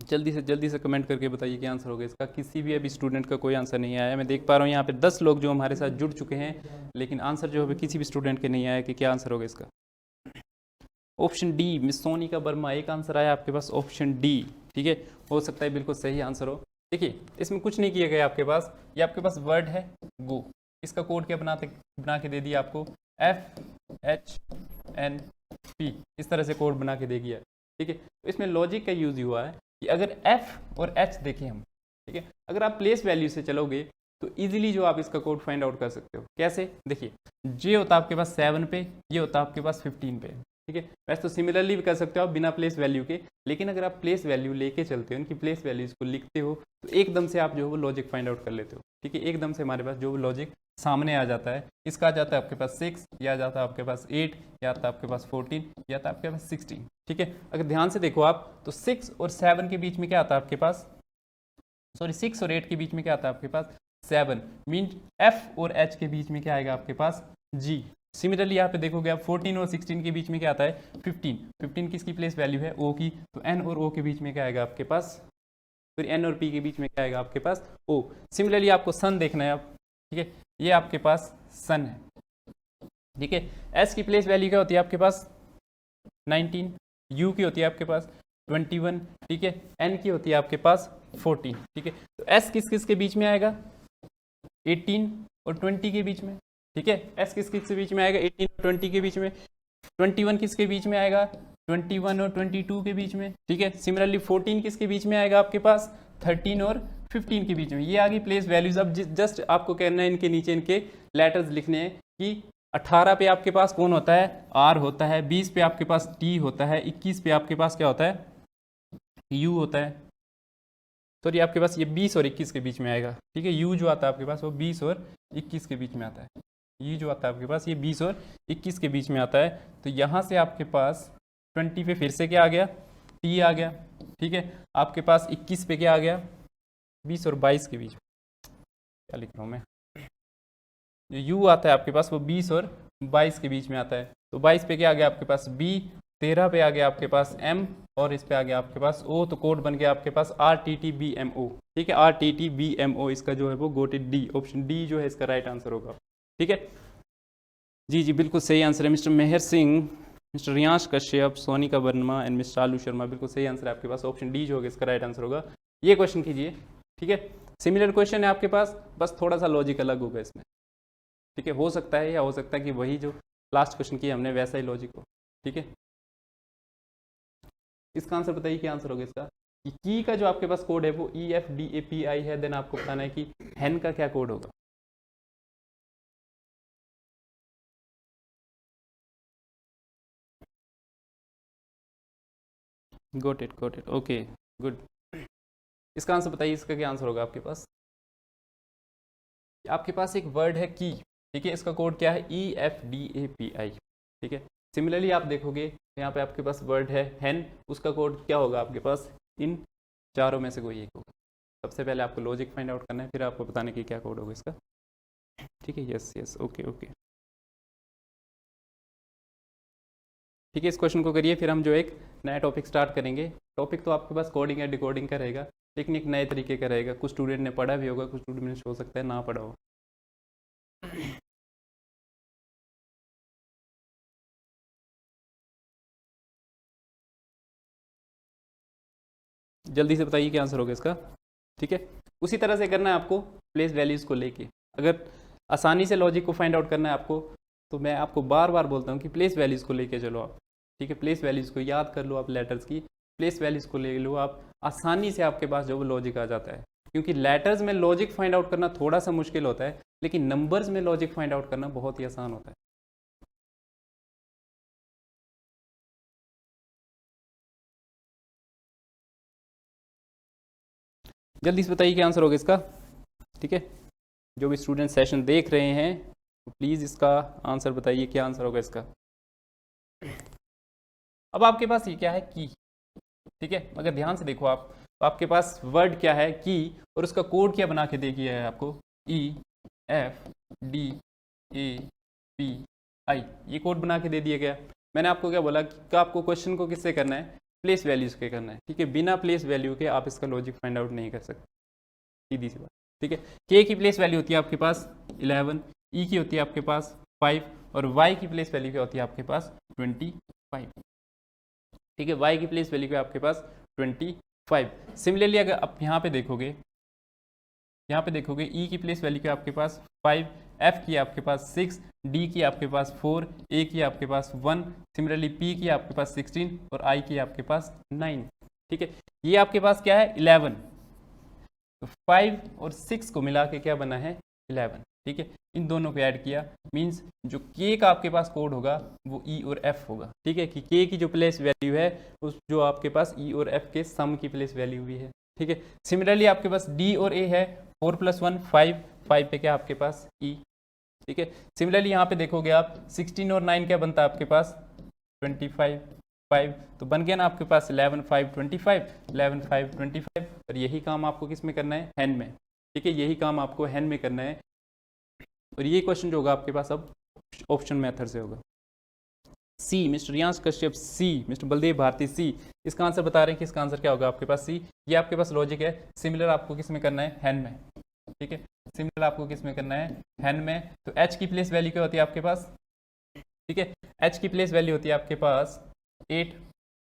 [SPEAKER 1] जल्दी से कमेंट करके बताइए क्या आंसर होगा इसका। किसी भी अभी स्टूडेंट का कोई आंसर नहीं आया। मैं देख पा रहा हूँ यहाँ पे 10 लोग जो हमारे साथ जुड़ चुके हैं, लेकिन आंसर जो है किसी भी स्टूडेंट के नहीं आया कि क्या आंसर होगा इसका। Option D, miss Sonika Verma, एक आंसर आया आपके पास ऑप्शन डी, ठीक है। हो सकता है बिल्कुल सही आंसर हो। देखिए इसमें कुछ नहीं किया गया आपके पास, ये आपके पास वर्ड है गो, इसका कोड क्या बना के दे दिया आपको, FHNP, इस तरह से कोड बना के दे दिया, ठीक है। तो इसमें लॉजिक का यूज़ हुआ है, कि अगर f और h देखें हम, ठीक है, अगर आप प्लेस वैल्यू से चलोगे तो इजीली जो आप इसका कोड फाइंड आउट कर सकते हो। कैसे? देखिए, ये होता आपके पास 7 पे, ये होता आपके पास 15 पे, ठीक है। वैसे तो सिमिलरली भी कर सकते हो आप बिना प्लेस वैल्यू के, लेकिन अगर आप प्लेस वैल्यू लेके चलते हो, उनकी प्लेस वैल्यूज को लिखते हो, तो एकदम से आप जो है वो लॉजिक फाइंड आउट कर लेते हो, ठीक है। एकदम से हमारे पास जो वो लॉजिक सामने आ जाता है। इसका आ जाता है आपके पास 6, या आ जाता है आपके पास 8, या आता है आपके पास 14, या आता है आपके पास 16, ठीक है। अगर ध्यान से देखो आप तो 6 और 7 के बीच में क्या आता है आपके पास, सॉरी 6 और 8 के बीच में क्या आता है आपके पास 7, मीन f और h के बीच में क्या आएगा आपके पास g। सिमिलरली यहाँ पे देखोगे आप 14 और 16 के बीच में क्या आता है 15, 15 किसकी प्लेस वैल्यू है o की, तो n और o के बीच में क्या आएगा आपके पास, फिर n और p के बीच में क्या आएगा आपके पास o। सिमिलरली आपको सन देखना है आप, ठीक है, ये आपके पास सन है, ठीक है। s की प्लेस वैल्यू क्या होती है आपके पास 19, u की होती है आपके पास 21, ठीक है, n की होती है आपके पास 14, ठीक है। तो s किस किस के बीच में आएगा 18 और 20 के बीच में, ठीक है। s किस किस के बीच में आएगा 18 और 20 के बीच में। 21 किसके बीच में आएगा 21 और 22 के बीच में, ठीक है। सिमिलरली 14 किसके बीच में आएगा आपके पास 13 और 15 के बीच में। ये आ गई प्लेस वैल्यूज। अब जस्ट आपको कहना है इनके नीचे इनके लेटर्स लिखने हैं कि 18 पे आपके पास कौन होता है R होता है, 20 पे आपके पास T होता है, 21 पे आपके पास क्या होता है U होता है, सॉरी आपके पास ये 20 और 21 के बीच में आएगा, ठीक है। U जो आता है आपके पास वो 20 और 21 के बीच में आता है, ये जो आता है आपके पास ये 20 और 21 के बीच में आता है। तो यहाँ से आपके पास 20 पे फिर से क्या आ गया T आ गया, ठीक है। आपके पास 21 पे क्या आ गया 20 और 22 के बीच में, क्या लिख रहा हूँ मैं, जो U आता है आपके पास वो 20 और 22 के बीच में आता है। तो 22 पे क्या आ गया आपके पास B, 13 पे आ गया आपके पास M, और इस पे आ गया आपके पास O। तो कोड बन गया आपके पास RTTBMO, ठीक है। RTTBMO इसका जो है वो गोटेड D, ऑप्शन D जो है इसका राइट आंसर होगा, ठीक है। जी जी बिल्कुल सही आंसर है mister Mehar Singh, mister Riyansh Kashyap, Sonika Verma and mister Aalu Sharma, बिल्कुल सही आंसर है आपके पास, ऑप्शन डी जो होगा इसका राइट आंसर होगा। ये क्वेश्चन कीजिए, ठीक है। सिमिलर क्वेश्चन है आपके पास, बस थोड़ा सा लॉजिक अलग होगा इसमें, ठीक है। हो सकता है या हो सकता है कि वही जो लास्ट क्वेश्चन किया हमने वैसा ही लॉजिक हो, ठीक है। इसका आंसर बताइए क्या आंसर होगा इसका। कि की का जो आपके पास कोड है वो EFDAPI है, देन आपको बताना है कि हेन का क्या कोड होगा। Got it okay good. इसका आंसर बताइए, इसका क्या आंसर होगा आपके पास। आपके पास एक वर्ड है की, ठीक है, इसका कोड क्या है EFDAPI, ठीक है। सिमिलरली आप देखोगे यहाँ पे आपके पास वर्ड है हेन, उसका कोड क्या होगा आपके पास, इन चारों में से कोई एक होगा। सबसे पहले आपको लॉजिक फाइंड आउट करना है, फिर आपको बताने की क्या कोड होगा इसका, ठीक है। यस यस ओके ओके, ठीक है। इस क्वेश्चन को करिए, फिर हम जो एक नया टॉपिक स्टार्ट करेंगे। टॉपिक तो आपके पास कोडिंग या डिकोडिंग का रहेगा, लेकिन एक नए तरीके का रहेगा। कुछ स्टूडेंट ने पढ़ा भी होगा, कुछ स्टूडेंट ने हो सकता है ना पढ़ा हो। जल्दी से बताइए क्या आंसर होगा इसका, ठीक है। उसी तरह से करना है आपको प्लेस वैल्यूज़ को लेके। अगर आसानी से लॉजिक को फाइंड आउट करना है आपको, तो मैं आपको बार बार बोलता हूँ कि प्लेस वैल्यूज़ को लेके चलो आप, ठीक है। प्लेस वैल्यूज़ को याद कर लो आप, लेटर्स की प्लेस वैल्यूज़ को ले लो आप, आसानी से आपके पास जो वो लॉजिक आ जाता है। क्योंकि लेटर्स में लॉजिक फाइंड आउट करना थोड़ा सा मुश्किल होता है, लेकिन नंबर्स में लॉजिक फाइंड आउट करना बहुत ही आसान होता है। जल्दी से बताइए क्या आंसर होगा इसका, ठीक है। जो भी स्टूडेंट सेशन देख रहे हैं तो प्लीज़ इसका आंसर बताइए क्या आंसर होगा इसका। अब आपके पास ये क्या है की, ठीक है। अगर ध्यान से देखो आप, तो आपके पास वर्ड क्या है की, और उसका कोड क्या बना के दे दिया है आपको EFDAPI, ये कोड बना के दे दिया गया। मैंने आपको क्या बोला कि आपको क्वेश्चन को किससे करना है, प्लेस वैल्यूज़ के करना है, ठीक है। बिना प्लेस वैल्यू के आप इसका लॉजिक फाइंड आउट नहीं कर सकते, सीधी सी बात, ठीक है। के की प्लेस वैल्यू होती है आपके पास 11, ई की होती है आपके पास 5, और वाई की प्लेस वैल्यू क्या होती है आपके पास 25, ठीक है। वाई की प्लेस वैल्यू क्या आपके पास 25। सिमिलरली अगर आप यहाँ पे देखोगे ई की प्लेस वैल्यू क्या आपके पास 5, एफ की आपके पास 6, डी की आपके पास 4, ए की आपके पास 1, सिमिलरली पी की आपके पास 16, और आई की आपके पास 9, ठीक है। ये आपके पास क्या है 11, तो 5 और 6 को मिला के क्या बना है 11, ठीक है। इन दोनों को ऐड किया, मींस जो के का आपके पास कोड होगा वो ई और एफ होगा, ठीक है, कि के की जो प्लेस वैल्यू है उस जो आपके पास ई और एफ के सम की प्लेस वैल्यू भी है, ठीक है। सिमिलरली आपके पास डी और ए है, 4 + 1 5, 5 पे क्या आपके पास ई, ठीक है। सिमिलरली यहाँ पे देखोगे आप 16 और 9 क्या बनता है आपके पास 25, 5, तो बन गया ना आपके पास 11 5 25, 11 5 25। और यही काम आपको किस में करना है हैंड में, ठीक है, यही काम आपको हैंड में करना है। और ये क्वेश्चन जो होगा आपके पास अब ऑप्शन मेथड से होगा। सी, मिस्टर रियांश कश्यप सी, मिस्टर बलदेव भारती सी, इसका आंसर बता रहे हैं कि इसका आंसर क्या होगा आपके पास सी। ये आपके पास लॉजिक है। सिमिलर आपको किस में करना है हैंड में, ठीक है, सिमिलर आपको किस में करना है हैंड में। तो एच की प्लेस वैल्यू क्या होती है आपके पास, ठीक है, एच की प्लेस वैल्यू होती है आपके पास 8,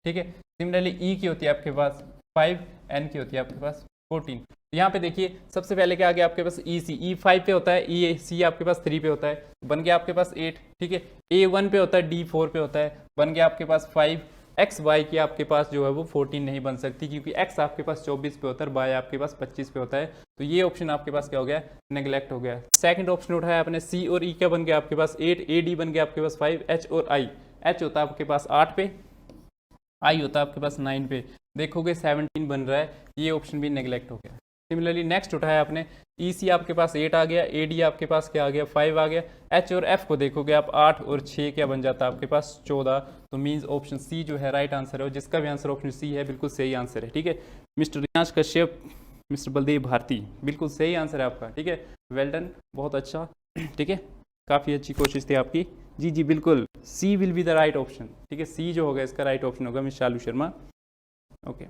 [SPEAKER 1] ठीक है। सिमिलरली ई की होती है आपके पास 5, एन की होती है आपके पास 14। यहाँ पे देखिए सबसे पहले क्या आ गया आपके पास ई सी, ई 5 पे होता है, ई सी आपके पास 3 पे होता है, बन गया आपके पास 8, ठीक है। ए 1 पे होता है, डी 4 पे होता है, बन गया आपके पास 5। एक्स वाई की आपके पास जो है वो 14 नहीं बन सकती, क्योंकि एक्स आपके पास 24 पे होता है, वाई आपके पास 25 पे होता है। तो ये ऑप्शन आपके पास क्या हो गया नेग्लेक्ट हो गया। सेकंड ऑप्शन उठाया आपने सी और ई, क्या बन गया आपके पास 8, ए डी बन गया आपके पास 5, एच और आई, एच होता है आपके पास 8 पे, आई होता है आपके पास 9 पे, देखोगे 17 बन रहा है, ये ऑप्शन भी नेग्लेक्ट हो गया। सिमिलरली नेक्स्ट उठाया आपने ई सी आपके पास 8 आ गया, ए डी आपके पास क्या आ गया 5 आ गया, एच और एफ को देखोगे आप 8 और 6 क्या बन जाता है आपके पास 14। तो मीन्स ऑप्शन सी जो है राइट आंसर है, और जिसका भी आंसर ऑप्शन सी है बिल्कुल सही आंसर है, ठीक है। मिस्टर रियांश कश्यप, मिस्टर बलदेव भारती, बिल्कुल सही आंसर है आपका, ठीक है, वेल डन, बहुत अच्छा, ठीक है, काफ़ी अच्छी कोशिश थी आपकी। जी जी बिल्कुल, C will be the right option, ठीक है, सी जो होगा इसका राइट ऑप्शन होगा मिस शालू शर्मा, ओके।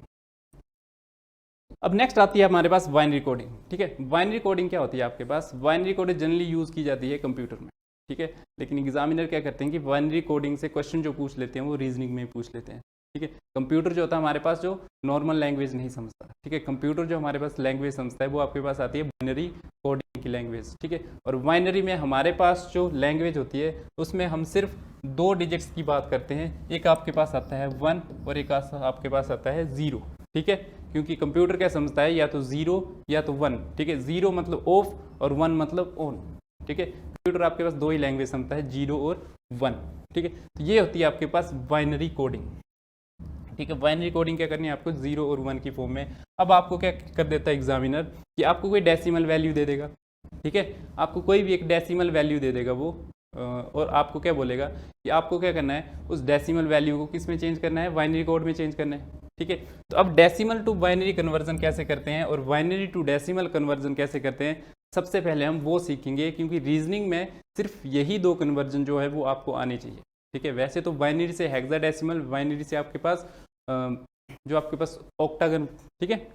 [SPEAKER 1] अब नेक्स्ट आती है हमारे पास बाइनरी कोडिंग, ठीक है। बाइनरी कोडिंग क्या होती है आपके पास, बाइनरी कोडिंग जनरली यूज़ की जाती है कंप्यूटर में, ठीक है, लेकिन एग्जामिनर क्या करते हैं कि बाइनरी कोडिंग से क्वेश्चन जो पूछ लेते हैं वो रीजनिंग में पूछ लेते हैं, ठीक है। कंप्यूटर जो होता है हमारे पास जो नॉर्मल लैंग्वेज नहीं समझता, ठीक है, कंप्यूटर जो हमारे पास लैंग्वेज समझता है वो आपके पास आती है बाइनरी कोडिंग की लैंग्वेज, ठीक है। और बाइनरी में हमारे पास जो लैंग्वेज होती है उसमें हम सिर्फ 2 डिजिट्स की बात करते हैं, एक आपके पास आता है 1 और एक आपके पास आता है 0, ठीक है, क्योंकि कंप्यूटर क्या समझता है या तो 0 या तो 1, ठीक है, 0 मतलब ऑफ और 1 मतलब ऑन, ठीक है। कंप्यूटर आपके पास 2 ही लैंग्वेज समझता है, 0 और 1, ठीक है। तो ये होती है आपके पास बाइनरी कोडिंग, ठीक है। बाइनरी कोडिंग क्या करनी है आपको 0 और 1 की फॉर्म में। अब आपको क्या कर देता है एग्जामिनर कि आपको कोई डेसिमल वैल्यू दे देगा, ठीक है, आपको कोई भी एक डेसिमल वैल्यू दे देगा वो, और आपको क्या बोलेगा कि आपको क्या करना है उस डेसिमल वैल्यू को किस में चेंज करना है, बाइनरी कोड में चेंज करना है, ठीक है। तो अब डेसिमल टू बाइनरी कन्वर्जन कैसे करते हैं और बाइनरी टू डेसिमल कन्वर्जन कैसे करते हैं, सबसे पहले हम वो सीखेंगे, क्योंकि रीजनिंग में सिर्फ यही 2 कन्वर्जन जो है वो आपको आने चाहिए, ठीक है। वैसे तो बाइनरी से हेक्साडेसिमल, बाइनरी से आपके पास जो आपके पास ऑक्टागन, ठीक है,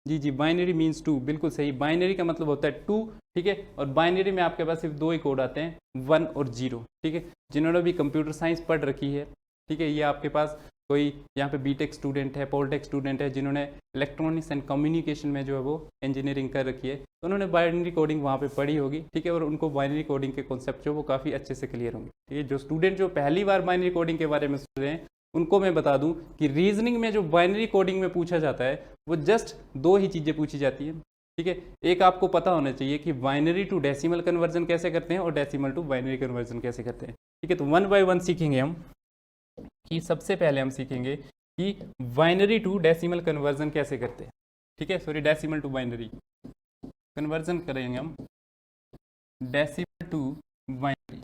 [SPEAKER 1] जी जी, बाइनरी मीन्स 2, बिल्कुल सही, बाइनरी का मतलब होता है 2, ठीक है। और बाइनरी में आपके पास सिर्फ 2 ही कोड आते हैं, 1 और 0, ठीक है। जिन्होंने भी कंप्यूटर साइंस पढ़ रखी है, ठीक है, ये आपके पास कोई यहाँ पे बीटेक स्टूडेंट है, पॉलिटेक स्टूडेंट है, जिन्होंने इलेक्ट्रॉनिक्स एंड कम्युनिकेशन में जो है वो इंजीनियरिंग कर रखी है, तो उन्होंने बाइनरी कोडिंग वहाँ पे पढ़ी होगी, ठीक है, और उनको बाइनरी कोडिंग के कॉन्सेप्ट जो वो काफ़ी अच्छे से क्लियर होंगे, ठीक है। जो स्टूडेंट जो पहली बार बाइनरी कोडिंग के बारे में सुन रहे हैं उनको मैं बता दूं कि रीजनिंग में जो बाइनरी कोडिंग में पूछा जाता है वो जस्ट 2 ही चीज़ें पूछी जाती हैं, ठीक है। एक आपको पता होना चाहिए कि बाइनरी टू डेसिमल कन्वर्जन कैसे करते हैं और डेसिमल टू बाइनरी कन्वर्जन कैसे करते हैं, ठीक है। तो 1 बाय 1 सीखेंगे हम, कि सबसे पहले हम सीखेंगे कि बाइनरी टू डेसिमल कन्वर्जन कैसे करते हैं, ठीक है, sorry decimal to binary conversion करेंगे हम, डेसिमल टू बाइनरी,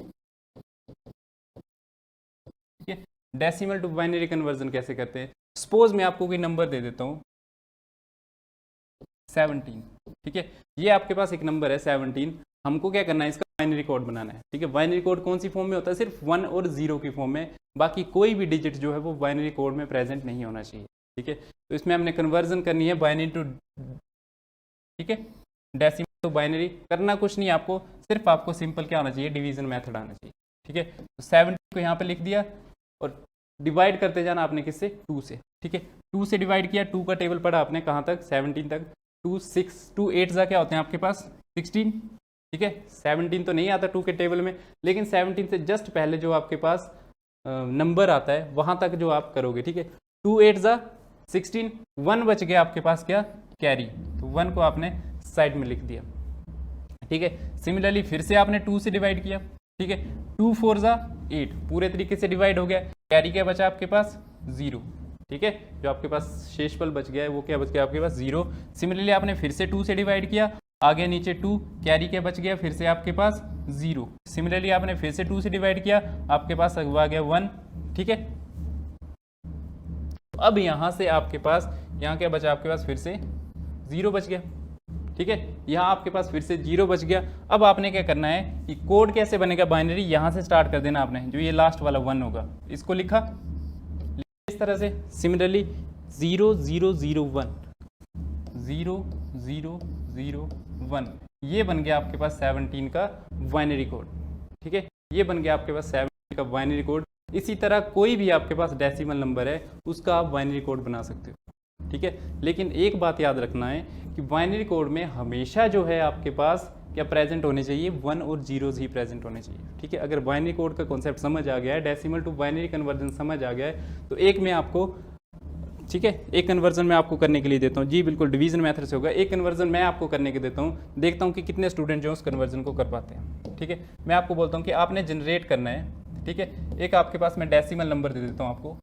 [SPEAKER 1] ठीक है। डेसिमल टू बाइनरी कन्वर्जन कैसे करते हैं, सपोज मैं आपको कोई नंबर दे देता हूँ 17, ठीक है, ये आपके पास एक नंबर है 17, हमको क्या करना है इसका बाइनरी कोड बनाना है, ठीक है। बाइनरी कोड कौन सी फॉर्म में होता है, सिर्फ 1 और 0 की फॉर्म में, बाकी कोई भी डिजिट जो है वो बाइनरी कोड में प्रेजेंट नहीं होना चाहिए, ठीक है। तो इसमें हमने कन्वर्जन करनी है बाइनरी टू, ठीक है, डेसिमल टू बाइनरी। करना कुछ नहीं आपको, सिर्फ आपको सिंपल क्या आना चाहिए, डिवीजन मेथड आना चाहिए, ठीक है। तो 17 को यहाँ पे लिख दिया और डिवाइड करते जाना आपने किससे, 2 से, ठीक है। 2 से डिवाइड किया, 2 का टेबल पढ़ा आपने कहाँ तक, 17 तक। 2 6 2 8 जा क्या होते हैं आपके पास 16, ठीक है। 17 तो नहीं आता 2 के टेबल में, लेकिन 17 से जस्ट पहले जो आपके पास नंबर आता है वहाँ तक जो आप करोगे, ठीक है। 2 8 जा 16 1 बच गया आपके पास क्या, कैरी, तो 1 को आपने साइड में लिख दिया। ठीक है, सिमिलरली फिर से आपने 2 से डिवाइड किया। ठीक है, 2 4 जा 8, पूरे तरीके से डिवाइड हो गया। कैरी क्या बचा आपके पास, 0। ठीक है, जो आपके पास शेषफल बच गया है वो क्या बच गया आपके पास, 0। सिमिलरली आपने फिर से 2 से डिवाइड किया, आगे नीचे 2, कैरी क्या बच गया फिर से आपके पास 0। सिमिलरली आपने फिर से 2 से डिवाइड किया, आपके पास आ गया 1। ठीक है, अब यहां से आपके पास यहाँ क्या बचा आपके पास, फिर से 0 बच गया। ठीक है, यहाँ आपके पास फिर से 0 बच गया। अब आपने क्या करना है कि कोड कैसे बनेगा बाइनरी, यहां से स्टार्ट कर देना आपने, जो ये लास्ट वाला 1 होगा इसको लिखा इस तरह से। सिमिलरली 0 0 0 1 0 0 0 1, ये बन गया आपके पास 17 का बाइनरी कोड। ठीक है, ये बन गया आपके पास 17 का बाइनरी कोड। इसी तरह कोई भी आपके पास डेसिमल नंबर है उसका आप बाइनरी कोड बना सकते हो। ठीक है, लेकिन एक बात याद रखना है कि बाइनरी कोड में हमेशा जो है आपके पास क्या प्रेजेंट होने चाहिए, 1 और 0 ही प्रेजेंट होने चाहिए। ठीक है, अगर बाइनरी कोड का कॉन्सेप्ट समझ आ गया है, डेसिमल टू बाइनरी कन्वर्जन समझ आ गया है, तो एक में आपको, ठीक है, एक कन्वर्जन मैं आपको करने के लिए देता हूँ जी, बिल्कुल डिवीजन मेथड से होगा। एक कन्वर्जन मैं आपको करने के देता हूँ, देखता हूँ कि कितने स्टूडेंट जो उस कन्वर्जन को कर पाते हैं। ठीक है, मैं आपको बोलता हूँ कि आपने जनरेट करना है। ठीक है, एक आपके पास मैं डेसिमल नंबर दे देता हूँ आपको,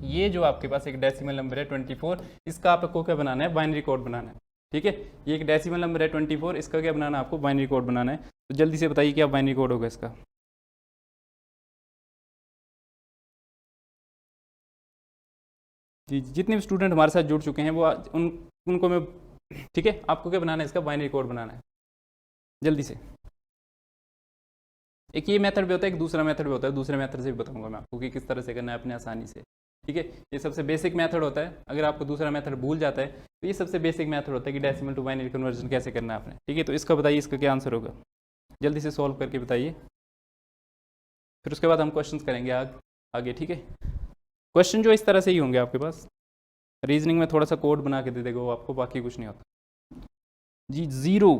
[SPEAKER 1] ये जो आपके पास एक डेसिमल नंबर है 24, इसका आपको क्या बनाना है, बाइनरी कोड बनाना है। ठीक है, ये एक डेसिमल नंबर है 24, इसका क्या बनाना है आपको, बाइनरी कोड बनाना है। तो जल्दी से बताइए क्या बाइनरी कोड होगा इसका। जी, जितने भी स्टूडेंट हमारे साथ जुड़ चुके हैं वो उनको मैं, ठीक है, आपको क्या बनाना है, इसका बाइनरी कोड बनाना है जल्दी से। एक ये मेथड भी होता है, एक दूसरा मेथड भी होता है, दूसरे मेथड से भी बताऊंगा मैं आपको कि किस तरह से करना है अपने आसानी से। ठीक है, ये सबसे बेसिक मेथड होता है। अगर आपको दूसरा मेथड भूल जाता है तो ये सबसे बेसिक मेथड होता है कि डेसिमल टू बाइनरी कन्वर्जन कैसे करना है आपने। ठीक है, तो इसका बताइए, इसका क्या आंसर होगा, जल्दी से सॉल्व करके बताइए, फिर उसके बाद हम क्वेश्चन करेंगे आगे। ठीक है, क्वेश्चन जो इस तरह से ही होंगे आपके पास, रीजनिंग में थोड़ा सा कोड बना के दे देगा वो आपको, बाकी कुछ नहीं होता जी। 0,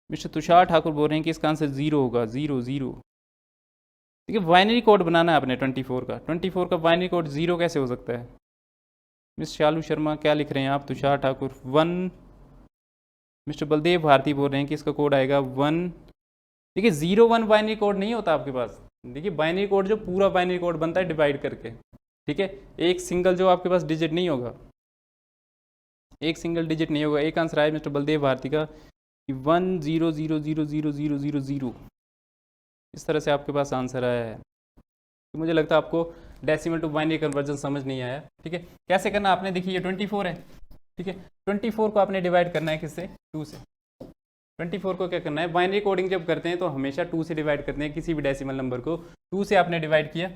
[SPEAKER 1] मिस्टर तुषार ठाकुर बोल रहे हैं कि इसका आंसर 0 होगा, 0 0। ठीक है, बाइनरी कोड बनाना है आपने 24 का, 24 का बाइनरी कोड 0 कैसे हो सकता है। मिस शालू शर्मा क्या लिख रहे हैं आप, तुषार ठाकुर 1, मिस्टर बलदेव भारती बोल रहे हैं कि इसका कोड आएगा 1। देखिए 0 1 बाइनरी कोड नहीं होता आपके पास। देखिए बाइनरी कोड जो पूरा बाइनरी कोड बनता है डिवाइड करके। ठीक है, एक सिंगल जो आपके पास डिजिट नहीं होगा, एक सिंगल डिजिट नहीं होगा। एक आंसर आया मिस्टर बलदेव भारती का 1 0 0 0 0 0 0 0, इस तरह से आपके पास आंसर आया है। तो मुझे लगता है आपको डेसिमल टू बाइनरी कन्वर्जन समझ नहीं आया। ठीक है, कैसे करना आपने, देखिए ये 24 है। ठीक है, 24 को आपने डिवाइड करना है किससे, 2 से। 24 को क्या करना है, बाइनरी कोडिंग जब करते हैं तो हमेशा 2 से डिवाइड करते हैं किसी भी डेसिमल नंबर को। 2 से आपने डिवाइड किया,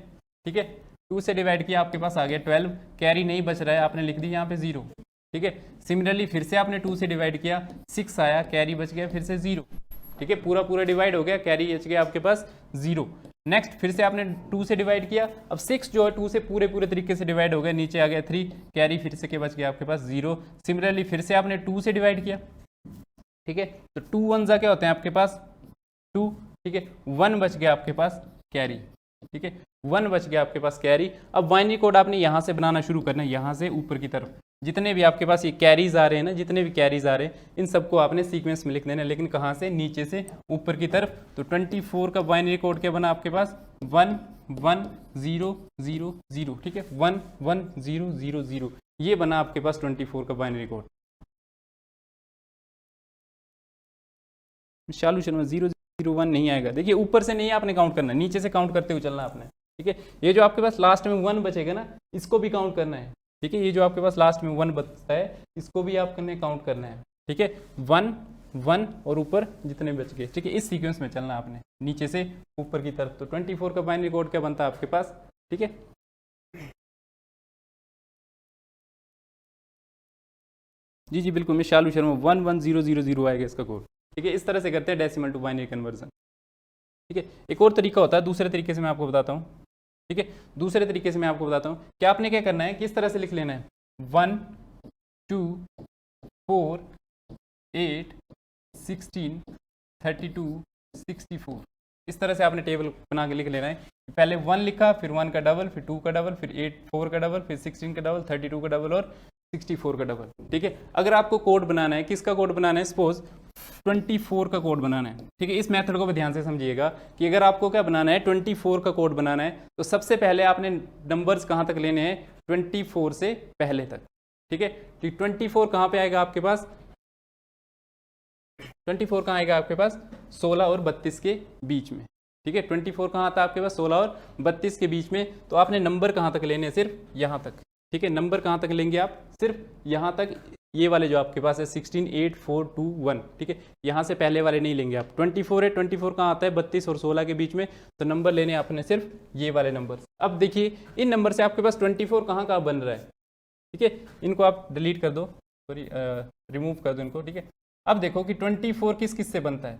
[SPEAKER 1] ठीक है, 2 से डिवाइड किया, आपके पास आ गया 12, कैरी नहीं बच रहा है, आपने लिख दी यहाँ पे 0। ठीक है, सिमिलरली फिर से आपने 2 से डिवाइड किया, 6 आया, कैरी बच गया फिर से 0। ठीक है, पूरा पूरा डिवाइड हो गया, कैरी बच गया आपके पास 0। नेक्स्ट फिर से आपने 2 से डिवाइड किया, अब 6 जो है 2 से पूरे पूरे तरीके से डिवाइड हो गया, नीचे आ गया 3, कैरी फिर से के बच गया आपके पास 0। सिमिलरली फिर से आपने 2 से डिवाइड किया, ठीक है, तो 2 1 जा क्या होते हैं आपके पास 2, ठीक है, 1 बच गया आपके पास कैरी। ठीक है, 1 बच गया आपके पास कैरी। अब बाइनरी कोड आपने यहाँ से बनाना शुरू करना है, यहाँ से ऊपर की तरफ जितने भी आपके पास ये कैरीज आ रहे हैं ना, जितने भी कैरीज आ रहे हैं इन सबको आपने सीक्वेंस में लिख देना है, लेकिन कहाँ से, नीचे से ऊपर की तरफ। तो 24 का बाइनरी कोड क्या बना आपके पास 1 1 0 0 0। ठीक है, 1 1 0 0 0, ये बना आपके पास 24 का बाइनरी कोड। शालू शर्मा 0 0 1 नहीं आएगा। देखिए ऊपर से नहीं आपने काउंट करना, नीचे से काउंट करते हुए चलना आपने। ठीक है, ये जो आपके पास लास्ट में 1 बचेगा ना, इसको भी काउंट करना है। ठीक है, ये जो आपके पास लास्ट में 1 बचता है इसको भी आपने काउंट करना है। ठीक है, 1 1 और ऊपर जितने बच गए। ठीक है, इस सीक्वेंस में चलना आपने, नीचे से ऊपर की तरफ। तो 24 का बाइनरी कोड क्या बनता है आपके पास, ठीक है, जी जी बिल्कुल, मैं शालू शर्मा 1 1 0 0 0 आएगा इसका कोड। ठीक है, इस तरह से करते हैं डेसिमल टू बाइनरी कन्वर्जन। ठीक है, एक और तरीका होता है, दूसरे तरीके से मैं आपको बताता हूँ। ठीक है, दूसरे तरीके से मैं आपको बताता हूँ कि आपने क्या करना है, किस तरह से लिख लेना है 1 2 4 8 16 32 64, इस तरह से आपने टेबल बना के लिख लेना है। पहले 1 लिखा, फिर 1 का डबल, फिर 2 का डबल, फिर 4 का डबल, फिर 16 का डबल, 32 का डबल और 64 का डबल। ठीक है, अगर आपको कोड बनाना है, किसका कोड बनाना है, सपोज 24 का कोड बनाना है। ठीक है, इस मेथड को भी ध्यान से समझिएगा कि अगर आपको क्या बनाना है, 24 का कोड बनाना है, तो सबसे पहले आपने नंबर्स कहाँ तक लेने हैं, 24 से पहले तक। ठीक है, तो 24 कहाँ पे आएगा आपके पास, 24 कहाँ आएगा आपके पास, 16 और 32 के बीच में। ठीक है, 24 कहाँ आता है आपके पास, 16 और 32 के बीच में। तो आपने नंबर कहाँ तक लेने हैं, सिर्फ यहाँ तक। ठीक है, नंबर कहाँ तक लेंगे आप, सिर्फ यहाँ तक, ये वाले जो आपके पास है 16, 8, 4, 2, 1। ठीक है, यहाँ से पहले वाले नहीं लेंगे आप। 24 है, 24 कहाँ आता है, 32 और 16 के बीच में, तो नंबर लेने आपने सिर्फ ये वाले नंबर। अब देखिए इन नंबर से आपके पास 24 कहाँ बन रहा है। ठीक है, इनको आप डिलीट कर दो, सॉरी रिमूव कर दो इनको। ठीक है, अब देखो कि 24 किस किस से बनता है,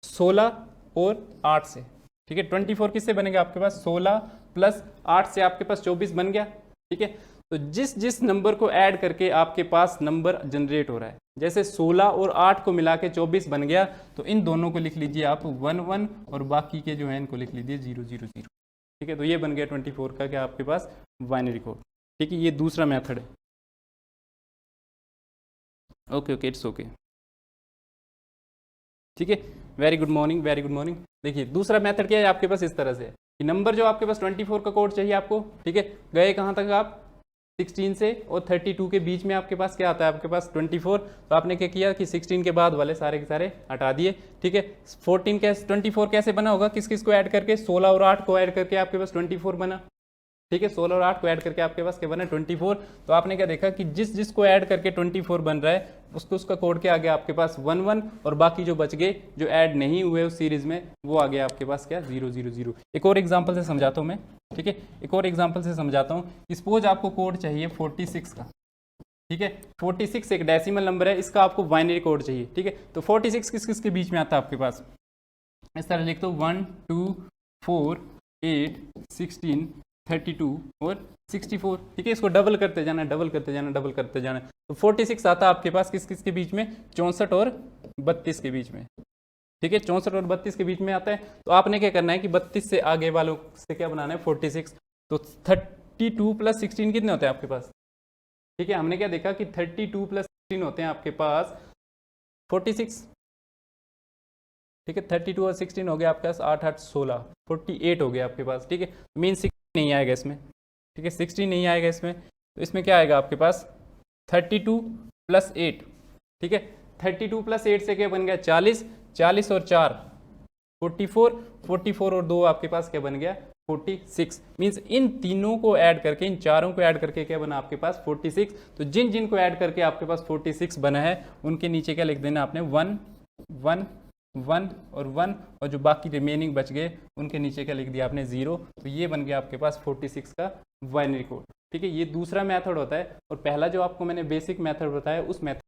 [SPEAKER 1] 16 और 8 से। ठीक है, 24 किससे बनेगा आपके पास, 16 प्लस 8 से आपके पास 24 बन गया। ठीक है, तो जिस जिस नंबर को ऐड करके आपके पास नंबर जनरेट हो रहा है, जैसे 16 और 8 को मिला के 24 बन गया, तो इन दोनों को लिख लीजिए आप 1 1 और बाकी के जो है इनको लिख लीजिए 0 0 0। ठीक है, तो ये बन गया 24 का क्या आपके पास बाइनरी कोड। ठीक है, ये दूसरा मेथड है। Okay okay, it's okay. ठीक है, very good morning, very good morning. देखिए दूसरा मेथड क्या है आपके पास, इस तरह से कि नंबर जो आपके पास 24 का कोड चाहिए आपको। ठीक है, गए कहाँ तक आप, 16 से और 32 के बीच में आपके पास क्या आता है, आपके पास 24। तो आपने क्या किया कि 16 के बाद वाले सारे के सारे हटा दिए। ठीक है, 14 कैसे 24 कैसे बना होगा, किस किस को ऐड करके, 16 और 8 को ऐड करके आपके पास 24 बना। ठीक है, 16 और 8 को ऐड करके आपके पास क्या बना, 24। तो आपने क्या देखा कि जिस जिस को ऐड करके 24 बन रहा है, उसका कोड क्या आ गया आपके पास 1 1, और बाकी जो बच गए जो ऐड नहीं हुए उस सीरीज में, वो आ गया आपके पास क्या 0 0 0। एक और एग्जांपल से समझाता हूँ मैं। ठीक है, एक और एग्जांपल से समझाता हूँ। सपोज आपको कोड चाहिए 46 का। ठीक है, 46 एक डेसिमल नंबर है, इसका आपको बाइनरी कोड चाहिए। ठीक है, तो 46 किस किस के बीच में आता है आपके पास, इस तरह लिख दो 1 2 4 8 16 32 और 64। ठीक है, इसको डबल करते जाना, डबल करते जाना, डबल करते जाना। तो 46 आता है आपके पास किस किस के बीच में, 64 और 32 के बीच में। ठीक है, 64 और 32 के बीच में आता है। तो आपने क्या करना है कि 32 से आगे वालों से क्या बनाना है, 46। तो 32 प्लस 16 कितने होते हैं आपके पास। ठीक है, हमने क्या देखा कि 32 प्लस 16 होते हैं आपके पास 46। ठीक है, 32 और 16 हो गया आपके पास 8 8 16, 48 हो गया आपके पास। ठीक है, मीन 16 नहीं आएगा इसमें। ठीक है, 16 नहीं आएगा इसमें, तो इसमें क्या आएगा आपके पास 32 प्लस 8। ठीक है, 32 प्लस 8 से क्या बन गया 40, 40 और 4 44, 44 और 2 आपके पास क्या बन गया 46। मीन्स इन तीनों को ऐड करके, इन चारों को ऐड करके क्या बना आपके पास 46। तो जिन जिन को ऐड करके आपके पास 46 बना है, उनके नीचे क्या लिख देना आपने 1 1 1 और 1, और जो बाकी रिमेनिंग बच गए उनके नीचे क्या लिख दिया आपने 0। तो ये बन गया आपके पास 46 का बाइनरी कोड। ठीक है, ये दूसरा मेथड होता है, और पहला जो आपको मैंने बेसिक मेथड बताया उस मेथड